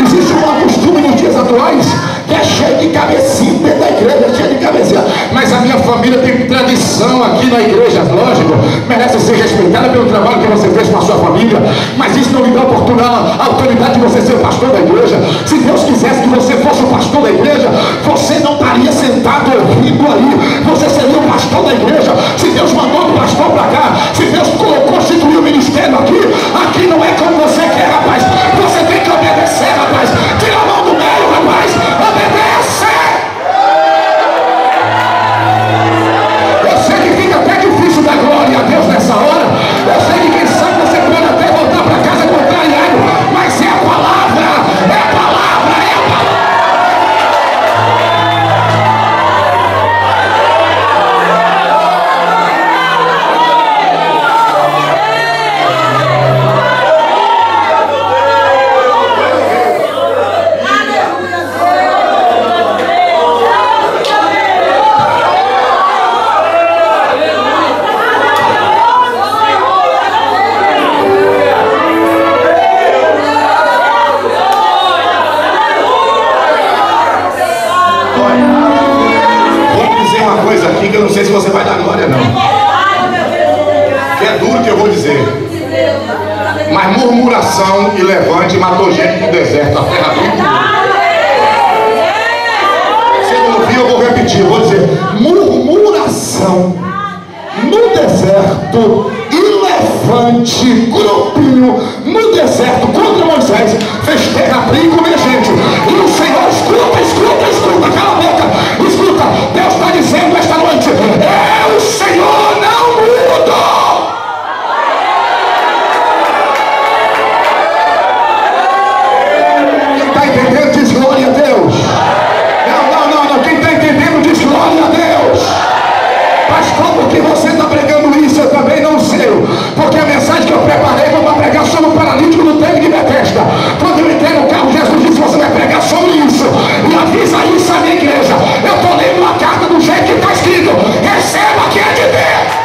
Existe um costume nos dias atuais que é cheio de cabecinha dentro da igreja, cheio de cabecinha. Mas a minha família tem tradição aqui na igreja, lógico, merece ser respeitada pelo trabalho que você fez com a sua família, mas isso não lhe dá a autoridade de você ser o pastor da igreja. Se Deus quisesse que você fosse o pastor da igreja, você não estaria sentado ouvindo aí, você seria o pastor da igreja. Se Deus mandou o pastor para cá, se Deus constituiu o ministério aqui não é como você quer, rapaz. Você tem que obedecer, rapaz. Tira a mão do meio, rapaz. Obedece. Eu sei que fica até difícil dar glória a Deus nessa hora. Eu sei que quem sabe você pode até voltar para casa contrariado, mas é a palavra, é a palavra, é a palavra. Que eu não sei se você vai dar glória, não. Que é duro que eu vou dizer. Mas murmuração e levante matou gente no deserto. A terra você não ouviu, eu vou repetir. Eu vou dizer: murmuração no deserto e levante, grupinho no deserto contra Moisés fez terra abrigo, minha gente. E o Senhor escuta, cala a boca, escuta. Deus está dizendo esta noite: o Senhor não muda. Quem está entendendo diz glória a Deus. Não, quem está entendendo diz glória a Deus. Pastor, porque você está pregando isso, eu também não sei. Porque a mensagem que eu preparei foi para pregar sobre o paralítico no tanque de Betesda. Quando eu entrei no carro, Jesus disse: você vai pregar sobre isso. E avisa isso à minha igreja. Eu estou lendo a carta do jeito que está escrito. Receba que é de Deus.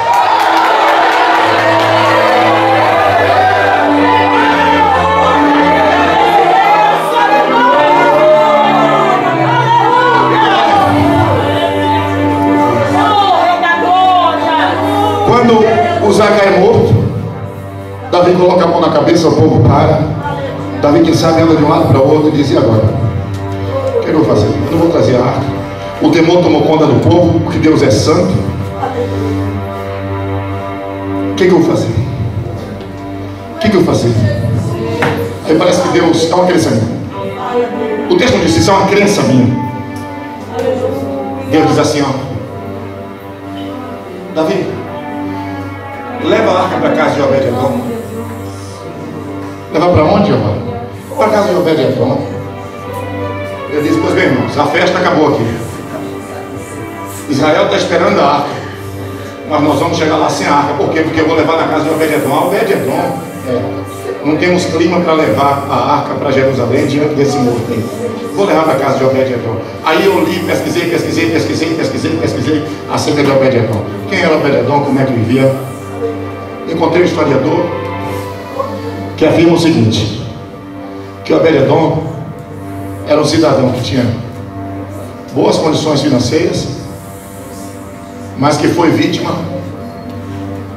Quando Uzá cai morto, Davi coloca a mão na cabeça, o povo para. Davi, quem sabe, anda de um lado para o outro e diz: e agora? O que eu vou fazer? Eu não vou trazer a arca. O temor tomou conta do povo, porque Deus é santo. O que eu vou fazer? O que eu vou fazer? Porque parece que Deus é uma crença minha. O texto diz: isso é uma crença minha. Deus diz assim: ó, Davi, leva a arca para casa de Obed-Edom. Levar para onde, Jeová? Para casa de Obed-Edom. Ele disse: pois bem, irmãos, a festa acabou aqui. Israel está esperando a arca, mas nós vamos chegar lá sem a arca. Por quê? Porque eu vou levar na casa de Obed-Edom. Obed-Edom Não temos clima para levar a arca para Jerusalém diante desse muro. Vou levar para a casa de Obed-Edom. Aí eu li, pesquisei acerca de Obed-Edom. Quem era Obed-Edom, como é que vivia? Encontrei um historiador que afirma o seguinte: que Obed-Edom era um cidadão que tinha boas condições financeiras, mas que foi vítima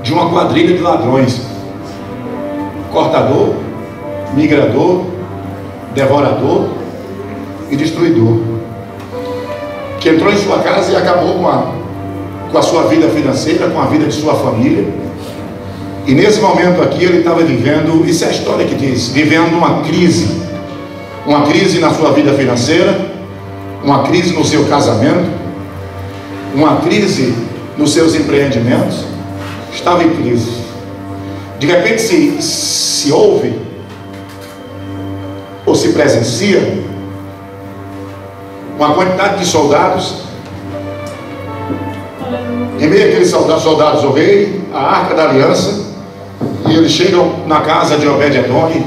de uma quadrilha de ladrões, cortador, migrador, devorador e destruidor, que entrou em sua casa e acabou com a sua vida financeira, com a vida de sua família. E nesse momento aqui ele estava vivendo, isso é a história que diz, vivendo uma crise na sua vida financeira, uma crise no seu casamento, uma crise nos seus empreendimentos. Estava em crise. De repente se ouve ou se presencia uma quantidade de soldados, em meio àqueles soldados o rei, a arca da aliança, e eles chegam na casa de Obed-Edom e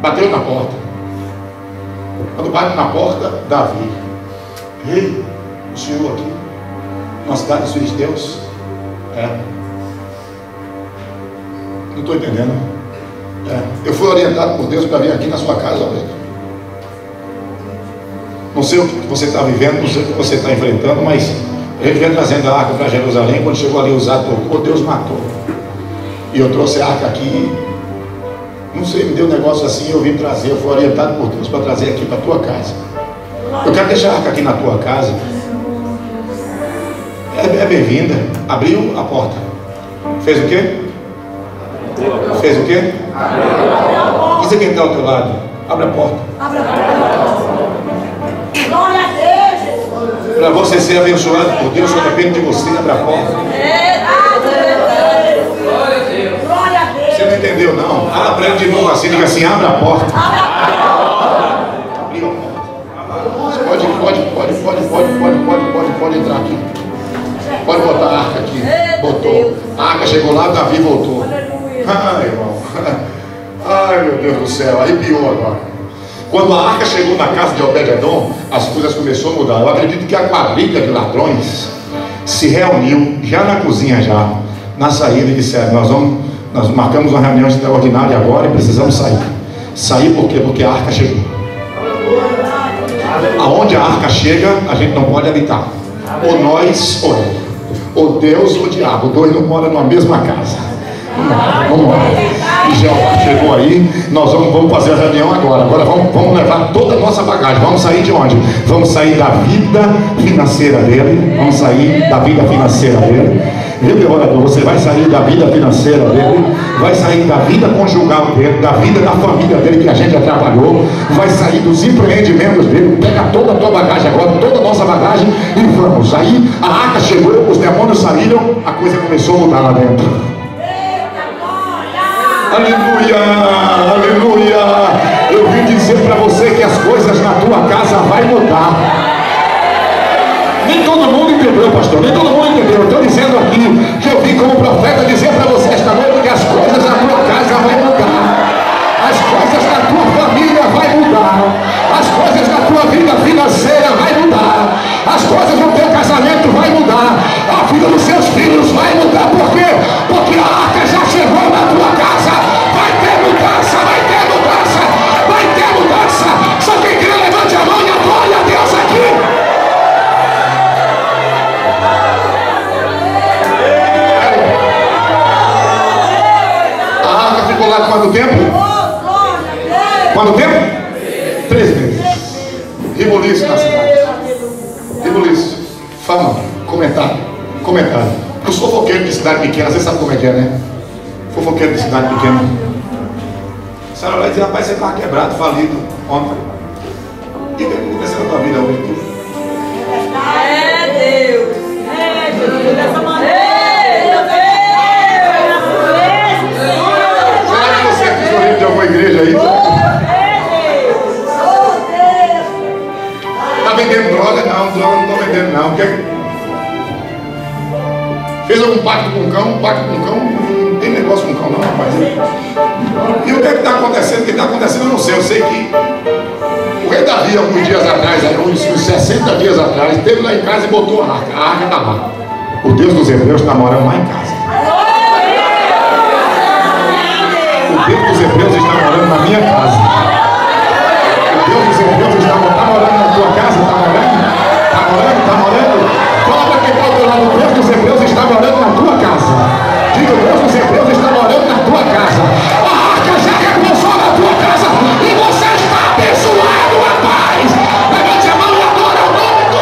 bateu na porta. Quando bate na porta, Davi: rei, o senhor aqui na cidade dos filisteus? Não estou entendendo. Eu fui orientado por Deus para vir aqui na sua casa, Obed. Não sei o que você está vivendo, não sei o que você está enfrentando, mas a gente vem trazendo a arca para Jerusalém. Quando chegou ali, usado, tocou, Deus matou. E eu trouxe a arca aqui. Não sei, me deu um negócio assim, eu vim trazer. Eu fui orientado por Deus para trazer aqui para a tua casa. Eu quero deixar a arca aqui na tua casa. É bem-vinda. Abriu a porta. Fez o quê? Fez o quê? Diz quem está ao teu lado. Abre a porta. Glória a Deus. Para você ser abençoado por Deus, só depende de você. Abre a porta. Glória a Deus. Você não entendeu, não? Abre de novo assim, diga assim: abre a porta. Abriu a porta. Pode entrar aqui. Pode botar a arca aqui. Botou. A arca chegou lá, Davi voltou. Ai, irmão. Ai, meu Deus do céu. Arrepiou agora. Quando a arca chegou na casa de Obed-Edom, as coisas começaram a mudar. Eu acredito que a quadrilha de ladrões se reuniu já na cozinha, já na saída, e disseram: nós marcamos uma reunião extraordinária agora e precisamos sair. Sair por quê? Porque a arca chegou. Aonde a arca chega, a gente não pode habitar. Ou nós ou ela, ou Deus ou o diabo. Dois não moram numa mesma casa. Vamos lá. E Jeová chegou aí. Nós vamos fazer a reunião agora. Agora vamos levar toda a nossa bagagem. Vamos sair de onde? Vamos sair da vida financeira dele. Vamos sair da vida financeira dele. Viu, meu orador? Você vai sair da vida financeira dele, vai sair da vida conjugal dele, da vida da família dele que a gente já trabalhou, vai sair dos empreendimentos dele. Pega toda a tua bagagem agora, toda a nossa bagagem, e vamos. Aí a arca chegou, os demônios saíram, a coisa começou a mudar lá dentro. Aleluia, aleluia. Eu vim dizer para você que as coisas na tua casa vai mudar. Nem todo mundo entendeu, pastor, nem todo mundo entendeu. Eu estou dizendo aqui que eu vim como profeta dizer para você esta noite que as coisas na tua casa vai mudar, as coisas na tua família vai mudar, as coisas na tua vida financeira vai mudar, as coisas no teu casamento vai mudar, a vida dos seus filhos vai mudar. Por quê? Porque a arca já chegou na tua casa. Vai ter mudança, vai ter mudança, vai ter mudança. Só quem crê, levante a mão e adore a Deus aqui. Lá quanto tempo? Quanto tempo? 3 meses. Rebuliço na cidade. Rebuliço. Fama. Comentário. Os fofoqueiros de cidade pequena, você sabe como é que é, né? Fofoqueiro de cidade pequena. A senhora vai dizer: rapaz, você estava quebrado, falido ontem. E o que aconteceu na tua vida hoje? Deus. Deus, dessa maneira. De alguma igreja aí? Está vendendo droga? Não, droga não estou vendendo não. Fez algum pacto com o cão? Não tem negócio. negócio com o cão, não, rapaz. E o que está acontecendo? O que está acontecendo eu não sei. Eu sei que o rei Davi, alguns dias atrás, uns 60 dias atrás, esteve lá em casa e botou a arca está lá. O Deus dos Hebreus está morando lá em casa. O Deus dos Hebreus está morando na minha casa. O Deus dos Hebreus está morando na tua casa, está morando? Está morando? Fala para quem está ao teu lado, o Deus dos Hebreus está morando na tua casa. Diga, o Deus dos Hebreus está morando na tua casa. A arca já repousou na tua casa e você está abençoado, rapaz. Levante a mão e adora o nome do...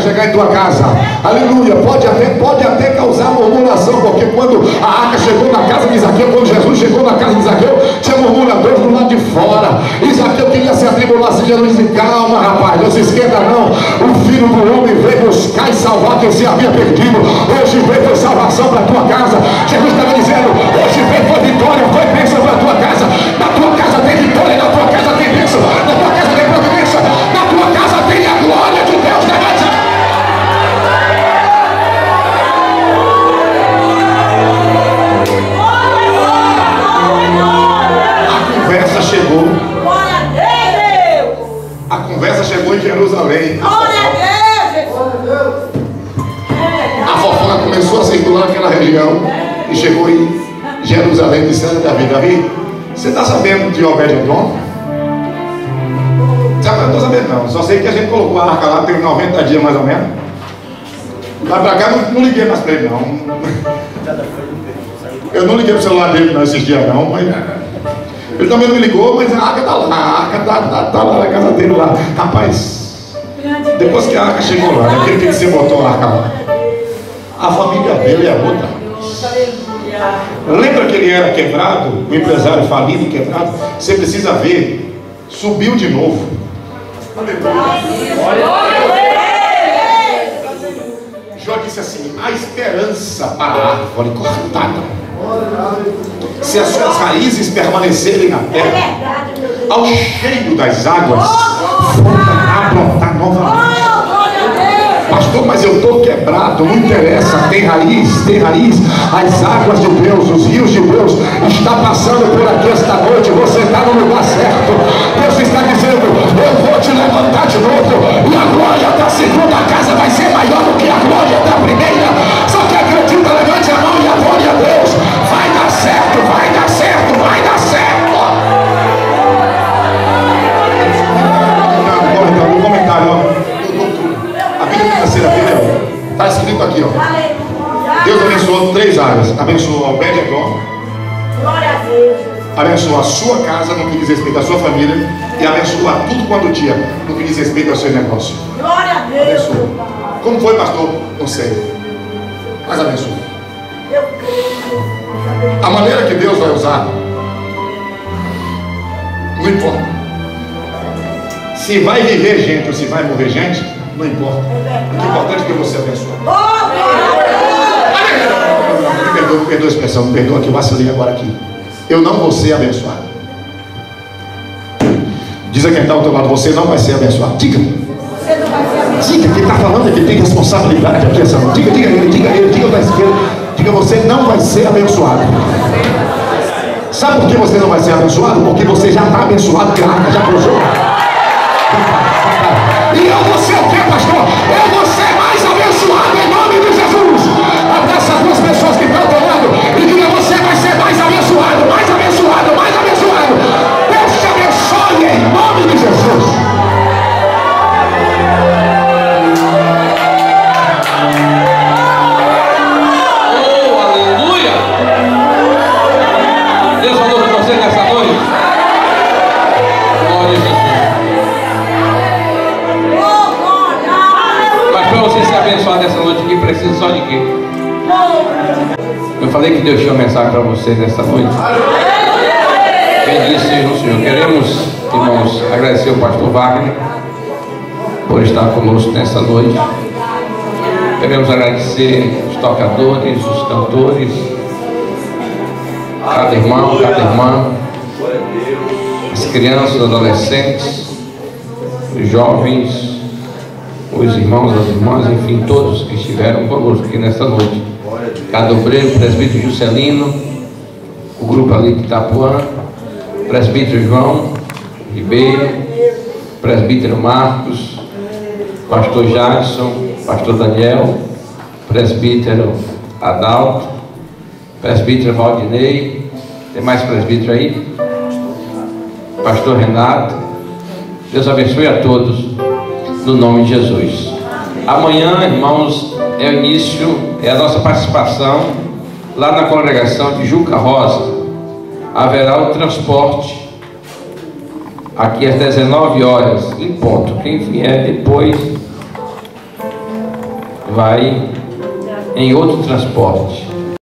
chegar em tua casa, aleluia, pode até causar murmuração, porque quando a arca chegou na casa de Zaqueu, quando Jesus chegou na casa de Zaqueu, tinha murmuradores do lado de fora, e Zaqueu queria se atribular, se Jesus disse, calma rapaz, não se esquenta não, o Filho do Homem veio buscar e salvar quem se havia perdido, hoje veio foi salvação para a tua casa, Jesus estava dizendo, hoje veio foi vitória, foi bênção para a tua casa, na tua casa tem vitória, na tua casa tem bênção, na tua casa tem providência, na tua casa tem a glória de Deus, a conversa chegou em Jerusalém. A fofoca começou a circular naquela região e chegou em Jerusalém. Disse a Davi, Davi, você está sabendo de Obed-Edom? Sabe, eu não estou sabendo não. Só sei que a gente colocou a arca lá, tem 90 dias mais ou menos. Lá pra cá não liguei mais para ele não. Eu não liguei pro celular dele não esses dias não, mas ele também não me ligou, mas a arca está lá, a arca tá lá na casa dele lá. Rapaz, depois que a arca chegou lá, naquele dia que você botou a arca lá, a família dele é outra. Lembra que ele era quebrado, o empresário falido, quebrado? Você precisa ver, subiu de novo. Jó disse assim, a esperança para a árvore cortada. Se as suas raízes permanecerem na terra, ao cheiro das águas, voltará a brotar novamente. Pastor, mas eu estou quebrado, não interessa, tem raiz, as águas de Deus, os rios de Deus, está passando por aqui esta noite, você está no lugar certo. Deus está dizendo, eu vou te levantar de novo, e a glória da segunda casa vai ser maior do que a glória da primeira. Só que acredita, levante a mão e adore a Deus. Vai dar certo, vai dar certo, vai dar certo. No comentário, ó. A Bíblia financeira dele, está escrito aqui, ó. Deus abençoou 3 áreas. Abençoou Obed-Edom, abençoou a sua casa no que diz respeito à sua família, e abençoou a tudo quanto tinha no que diz respeito ao seu negócio. Glória a Deus. Abençoou. Como foi, pastor? Não sei. Mas abençoou. A maneira que Deus vai usar não importa. Se vai viver gente ou se vai morrer gente, não importa. O que é importante é que você abençoe. Me perdoa a expressão, me perdoa que eu vacilei agora aqui. Eu não vou ser abençoado. Diz a quem está ao teu lado, você não vai ser abençoado. Diga. Diga, quem está falando é que tem responsabilidade aqui essa noite. Diga da esquerda. Diga, você não vai ser abençoado. Sabe por que você não vai ser abençoado? Porque você já está abençoado, que a arca já cruzou. E eu vou ser o que, pastor? Eu vou ser mais abençoado em nome de Jesus. Abraça 2 pessoas que estão ao teu lado e diga, você vai ser mais abençoado, mais abençoado, mais abençoado. Deus te abençoe em nome de Jesus. Precisa só de quê? Eu falei que Deus tinha uma mensagem para você nessa noite. Bendito seja o Senhor. Queremos, irmãos, agradecer ao pastor Wagner por estar conosco nessa noite. Queremos agradecer os tocadores, os cantores, cada irmão, cada irmã, as crianças, os adolescentes, os jovens, os irmãos, as irmãs, enfim, todos que estiveram conosco aqui nesta noite. Cada obreiro, o presbítero Juscelino, o grupo ali de Itapuã, presbítero João Ribeiro, presbítero Marcos, pastor Jackson, pastor Daniel, presbítero Adalto, presbítero Valdinei, tem mais presbítero aí? Pastor Renato. Deus abençoe a todos, no nome de Jesus. Amanhã, irmãos, é o início, é a nossa participação lá na congregação de Juca Rosa. Haverá o transporte aqui às 19 horas em ponto. Quem vier depois vai em outro transporte.